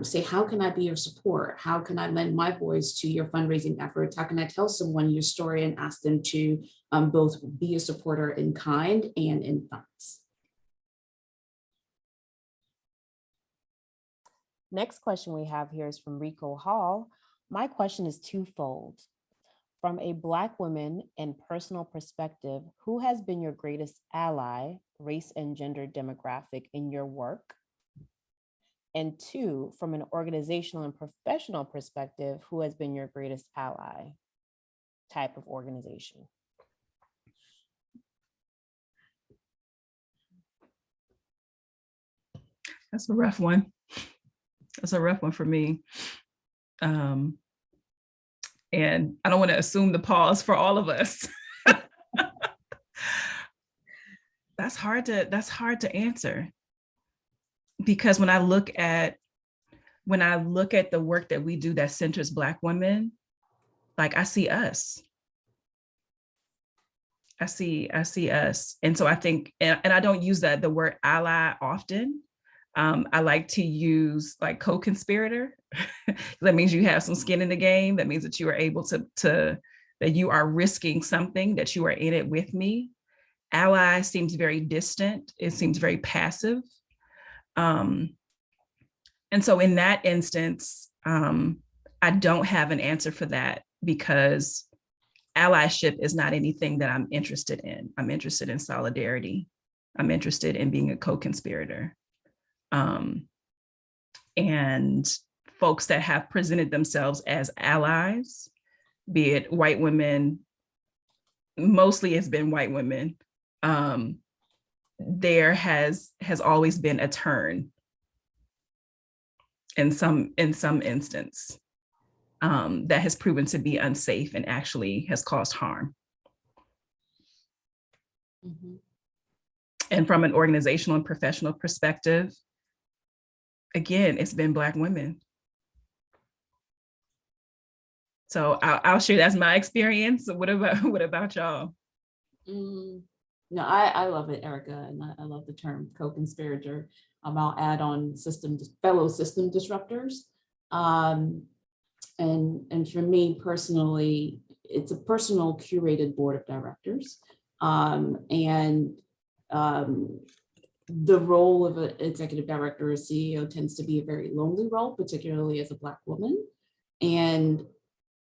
say, how can I be your support? How can I lend my voice to your fundraising efforts? How can I tell someone your story and ask them to both be a supporter in kind and in funds? Next question we have here is from Rico Hall. My question is twofold. From a Black woman and personal perspective, who has been your greatest ally, race and gender demographic, in your work? And two, from an organizational and professional perspective, who has been your greatest ally type of organization? That's a rough one. That's a rough one for me. And I don't want to assume the pause for all of us. That's hard to answer. Because when I look at the work that we do that centers Black women, like I see us. I see us. And so I think, and I don't use the word ally often. I like to use like co-conspirator. That means you have some skin in the game. That means that you are able to that you are risking something, that you are in it with me. Ally seems very distant. It seems very passive. And so in that instance, I don't have an answer for that because allyship is not anything that I'm interested in. I'm interested in solidarity. I'm interested in being a co-conspirator. And folks that have presented themselves as allies, be it white women, mostly it's been white women, there has always been a turn in some instance that has proven to be unsafe and actually has caused harm. Mm-hmm. And from an organizational and professional perspective, again, it's been Black women. So I'll share that's my experience. What about y'all? No, I love it, Erika, and I love the term co-conspirator. I'll add on fellow system disruptors. And for me personally, it's a personal curated board of directors. The role of an executive director or CEO tends to be a very lonely role, particularly as a Black woman. And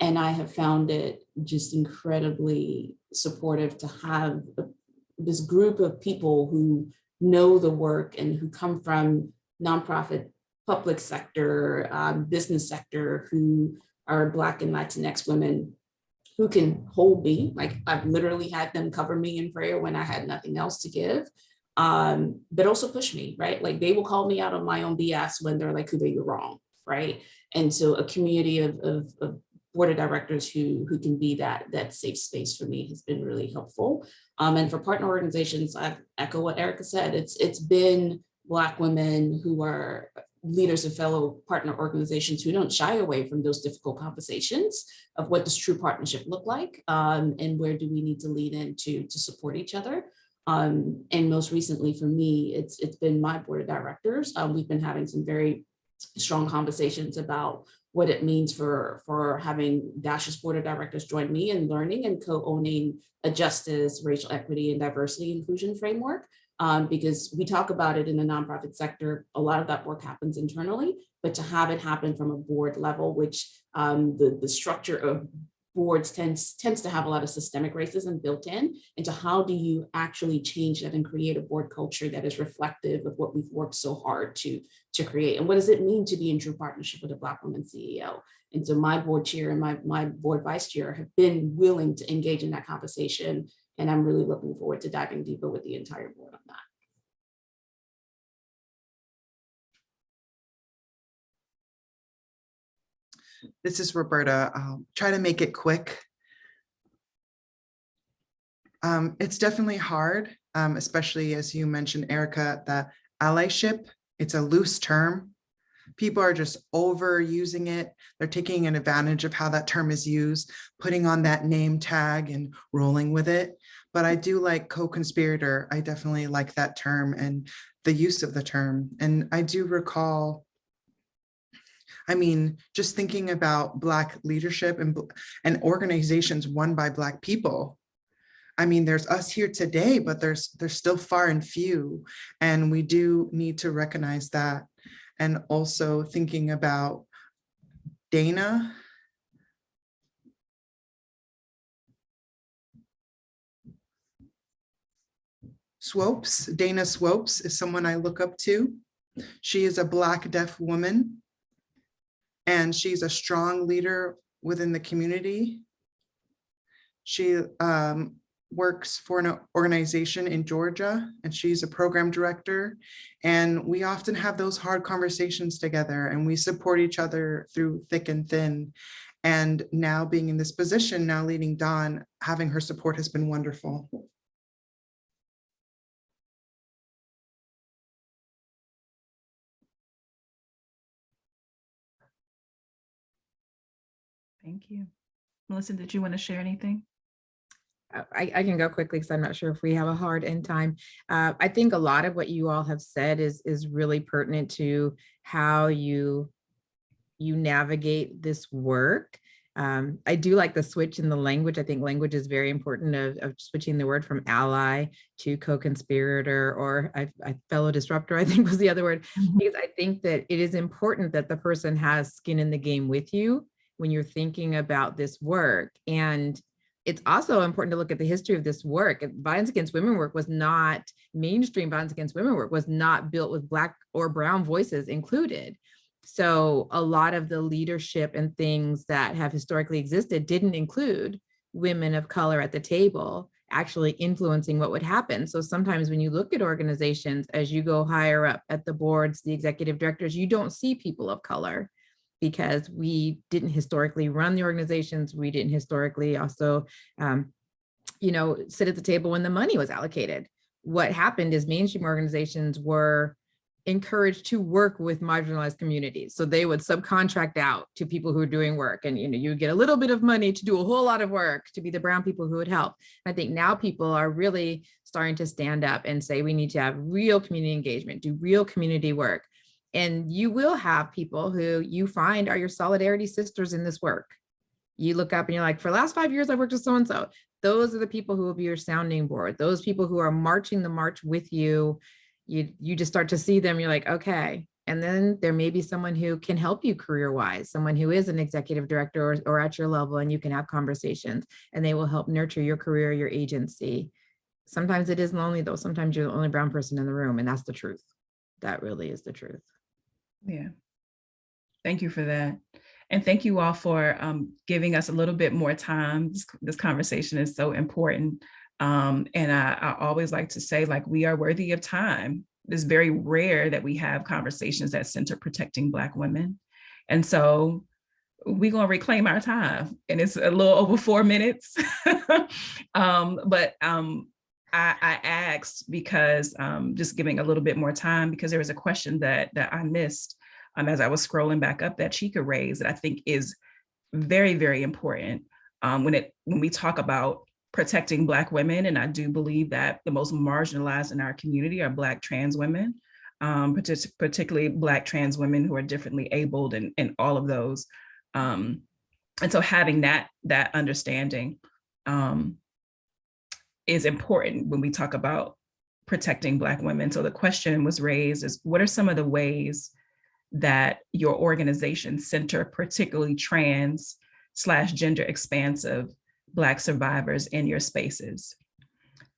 I have found it just incredibly supportive to have this group of people who know the work and who come from nonprofit, public sector, business sector, who are Black and Latinx women who can hold me. Like I've literally had them cover me in prayer when I had nothing else to give, but also push me, right? Like they will call me out on my own BS when they're like, Kubey, you're wrong, right? And so a community of board of directors who can be that safe space for me has been really helpful. And for partner organizations, I echo what Erika said. It's been Black women who are leaders of fellow partner organizations who don't shy away from those difficult conversations of what does true partnership look like, and where do we need to lean in to support each other. And most recently for me, it's been my board of directors. We've been having some very strong conversations about what it means for having Dash's board of directors join me in learning and co-owning a justice, racial equity, and diversity inclusion framework. Because we talk about it in the nonprofit sector, a lot of that work happens internally, but to have it happen from a board level, which the structure of boards tends to have a lot of systemic racism built in. And so how do you actually change that and create a board culture that is reflective of what we've worked so hard to create? And what does it mean to be in true partnership with a Black woman CEO? And so my board chair and my board vice chair have been willing to engage in that conversation. And I'm really looking forward to diving deeper with the entire board on that. This is Roberta. I'll try to make it quick. It's definitely hard, especially as you mentioned, Erika, that allyship, it's a loose term. People are just overusing it. They're taking an advantage of how that term is used, putting on that name tag and rolling with it. But I do like co-conspirator. I definitely like that term and the use of the term. And I do recall, I mean, just thinking about Black leadership and organizations run by Black people. I mean, there's us here today, but there's still far and few. And we do need to recognize that. And also thinking about Dana. Swopes, Dana Swopes is someone I look up to. She is a Black deaf woman, and she's a strong leader within the community. She works for an organization in Georgia, and she's a program director. And we often have those hard conversations together, and we support each other through thick and thin. And now being in this position, now leading Dawn, having her support has been wonderful. Thank you. Melissa, did you want to share anything? I can go quickly because I'm not sure if we have a hard end time. I think a lot of what you all have said is really pertinent to how you navigate this work. I do like the switch in the language. I think language is very important of switching the word from ally to co-conspirator, or a fellow disruptor, I think was the other word, because I think that it is important that the person has skin in the game with you when you're thinking about this work. And it's also important to look at the history of this work. Violence against women work was not, mainstream violence against women work was not built with Black or brown voices included. So a lot of the leadership and things that have historically existed didn't include women of color at the table actually influencing what would happen. So sometimes when you look at organizations, as you go higher up at the boards, the executive directors, you don't see people of color, because we didn't historically run the organizations. We didn't historically also, sit at the table when the money was allocated. What happened is mainstream organizations were encouraged to work with marginalized communities. So they would subcontract out to people who are doing work, and you would get a little bit of money to do a whole lot of work to be the brown people who would help. I think now people are really starting to stand up and say, we need to have real community engagement, do real community work. And you will have people who you find are your solidarity sisters in this work. You look up and you're like, for the last 5 years, I've worked with so-and-so. Those are the people who will be your sounding board. Those people who are marching the march with you. You just start to see them. You're like, okay. And then there may be someone who can help you career-wise, someone who is an executive director or at your level, and you can have conversations, and they will help nurture your career, your agency. Sometimes it is lonely though. Sometimes you're the only brown person in the room, and that's the truth. That really is the truth. Yeah. Thank you for that. And thank you all for giving us a little bit more time. This conversation is so important. And I always like to say, like, we are worthy of time. It's very rare that we have conversations that center protecting Black women. And so we're going to reclaim our time. And it's a little over 4 minutes. I asked because just giving a little bit more time, because there was a question that I missed as I was scrolling back up that Chika raised that I think is very, very important when we talk about protecting Black women. And I do believe that the most marginalized in our community are Black trans women, particularly Black trans women who are differently abled and all of those. And so having that understanding is important when we talk about protecting Black women. So the question was raised is, what are some of the ways that your organization center particularly trans, / gender expansive Black survivors in your spaces.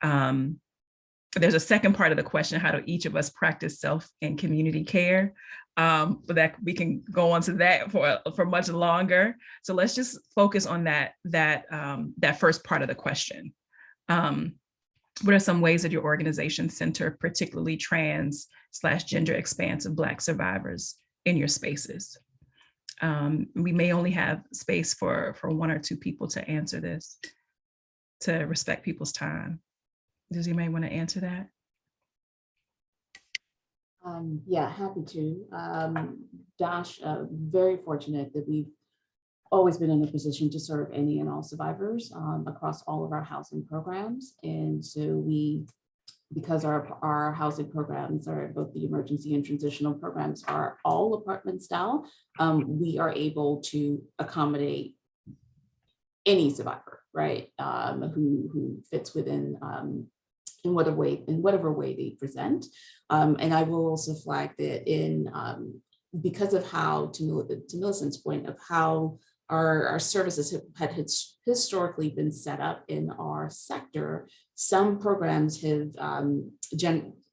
There's a second part of the question: how do each of us practice self and community care? But that we can go on to that for much longer. So let's just focus on that first part of the question. What are some ways that your organization center particularly trans / gender expansive Black survivors in your spaces? We may only have space for 1 or 2 people to answer this, to respect people's time. Does anybody want to answer that? Yeah, happy to. Dash, very fortunate that we've always been in a position to serve any and all survivors across all of our housing programs. And so because our housing programs are both the emergency and transitional programs are all apartment style, we are able to accommodate any survivor, right? Who fits within in whatever way they present. And I will also flag that because of how, to Millicent's point, of how our services had historically been set up in our sector, some programs have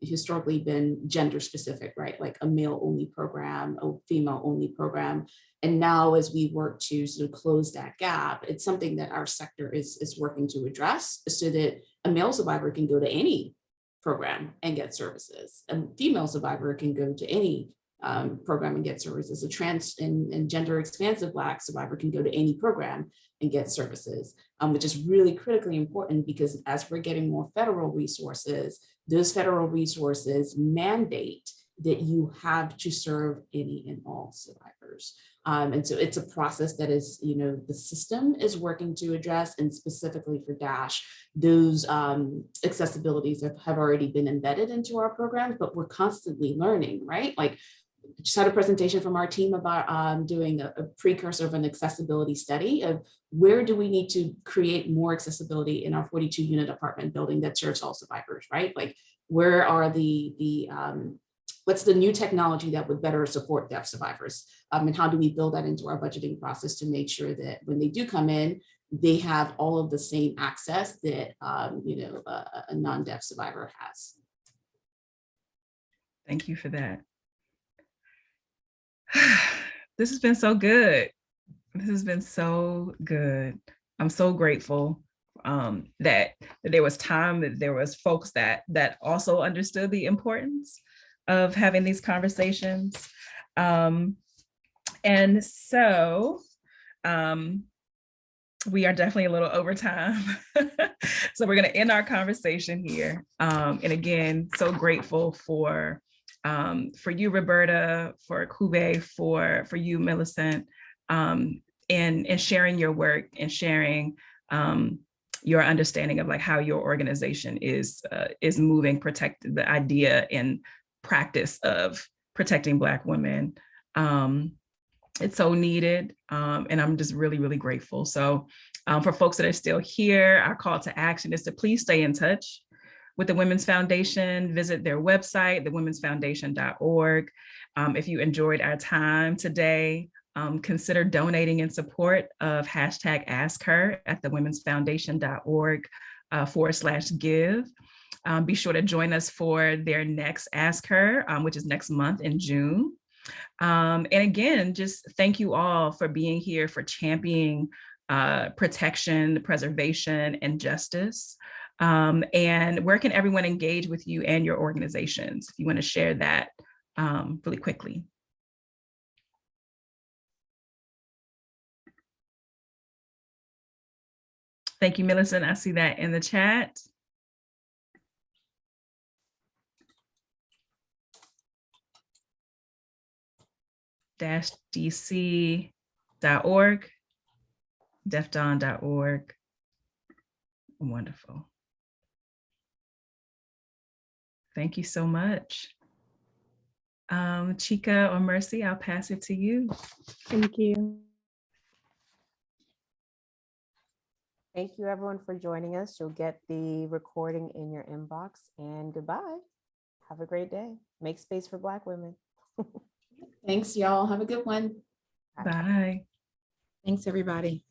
historically been gender specific, right? Like a male only program, a female only program. And now as we work to sort of close that gap, it's something that our sector is working to address so that a male survivor can go to any program and get services. A female survivor can go to any program and get services. A trans and gender expansive Black survivor can go to any program and get services, which is really critically important because as we're getting more federal resources, those federal resources mandate that you have to serve any and all survivors. And so it's a process that is, the system is working to address, and specifically for DASH, those accessibilities have already been embedded into our programs, but we're constantly learning, right? Like, just had a presentation from our team about doing a precursor of an accessibility study of where do we need to create more accessibility in our 42 unit apartment building that serves all survivors, right? Like, where are what's the new technology that would better support deaf survivors? And how do we build that into our budgeting process to make sure that when they do come in, they have all of the same access that a non-deaf survivor has. Thank you for that. This has been so good. This has been so good. I'm so grateful that there was time, that there was folks that also understood the importance of having these conversations. And so we are definitely a little over time. So we're going to end our conversation here. And again, so grateful for you, Roberta, for Kubey, for you, Millicent, and sharing your work and sharing your understanding of like how your organization is moving, protect the idea and practice of protecting Black women. It's so needed, and I'm just really, really grateful. So for folks that are still here, our call to action is to please stay in touch with the Women's Foundation. Visit their website, thewomensfoundation.org. If you enjoyed our time today, consider donating in support of #AskHer at thewomensfoundation.org /give. Be sure to join us for their next Ask Her, which is next month in June. And again, just thank you all for being here, for championing protection, preservation, and justice. And where can everyone engage with you and your organizations? If you want to share that really quickly. Thank you, Millicent. I see that in the chat. -dc.org, defdon.org. Wonderful. Thank you so much. Chika or Mercy, I'll pass it to you. Thank you. Thank you everyone for joining us. You'll get the recording in your inbox, and goodbye. Have a great day. Make space for Black women. Thanks, y'all. Have a good one. Bye. Thanks, everybody.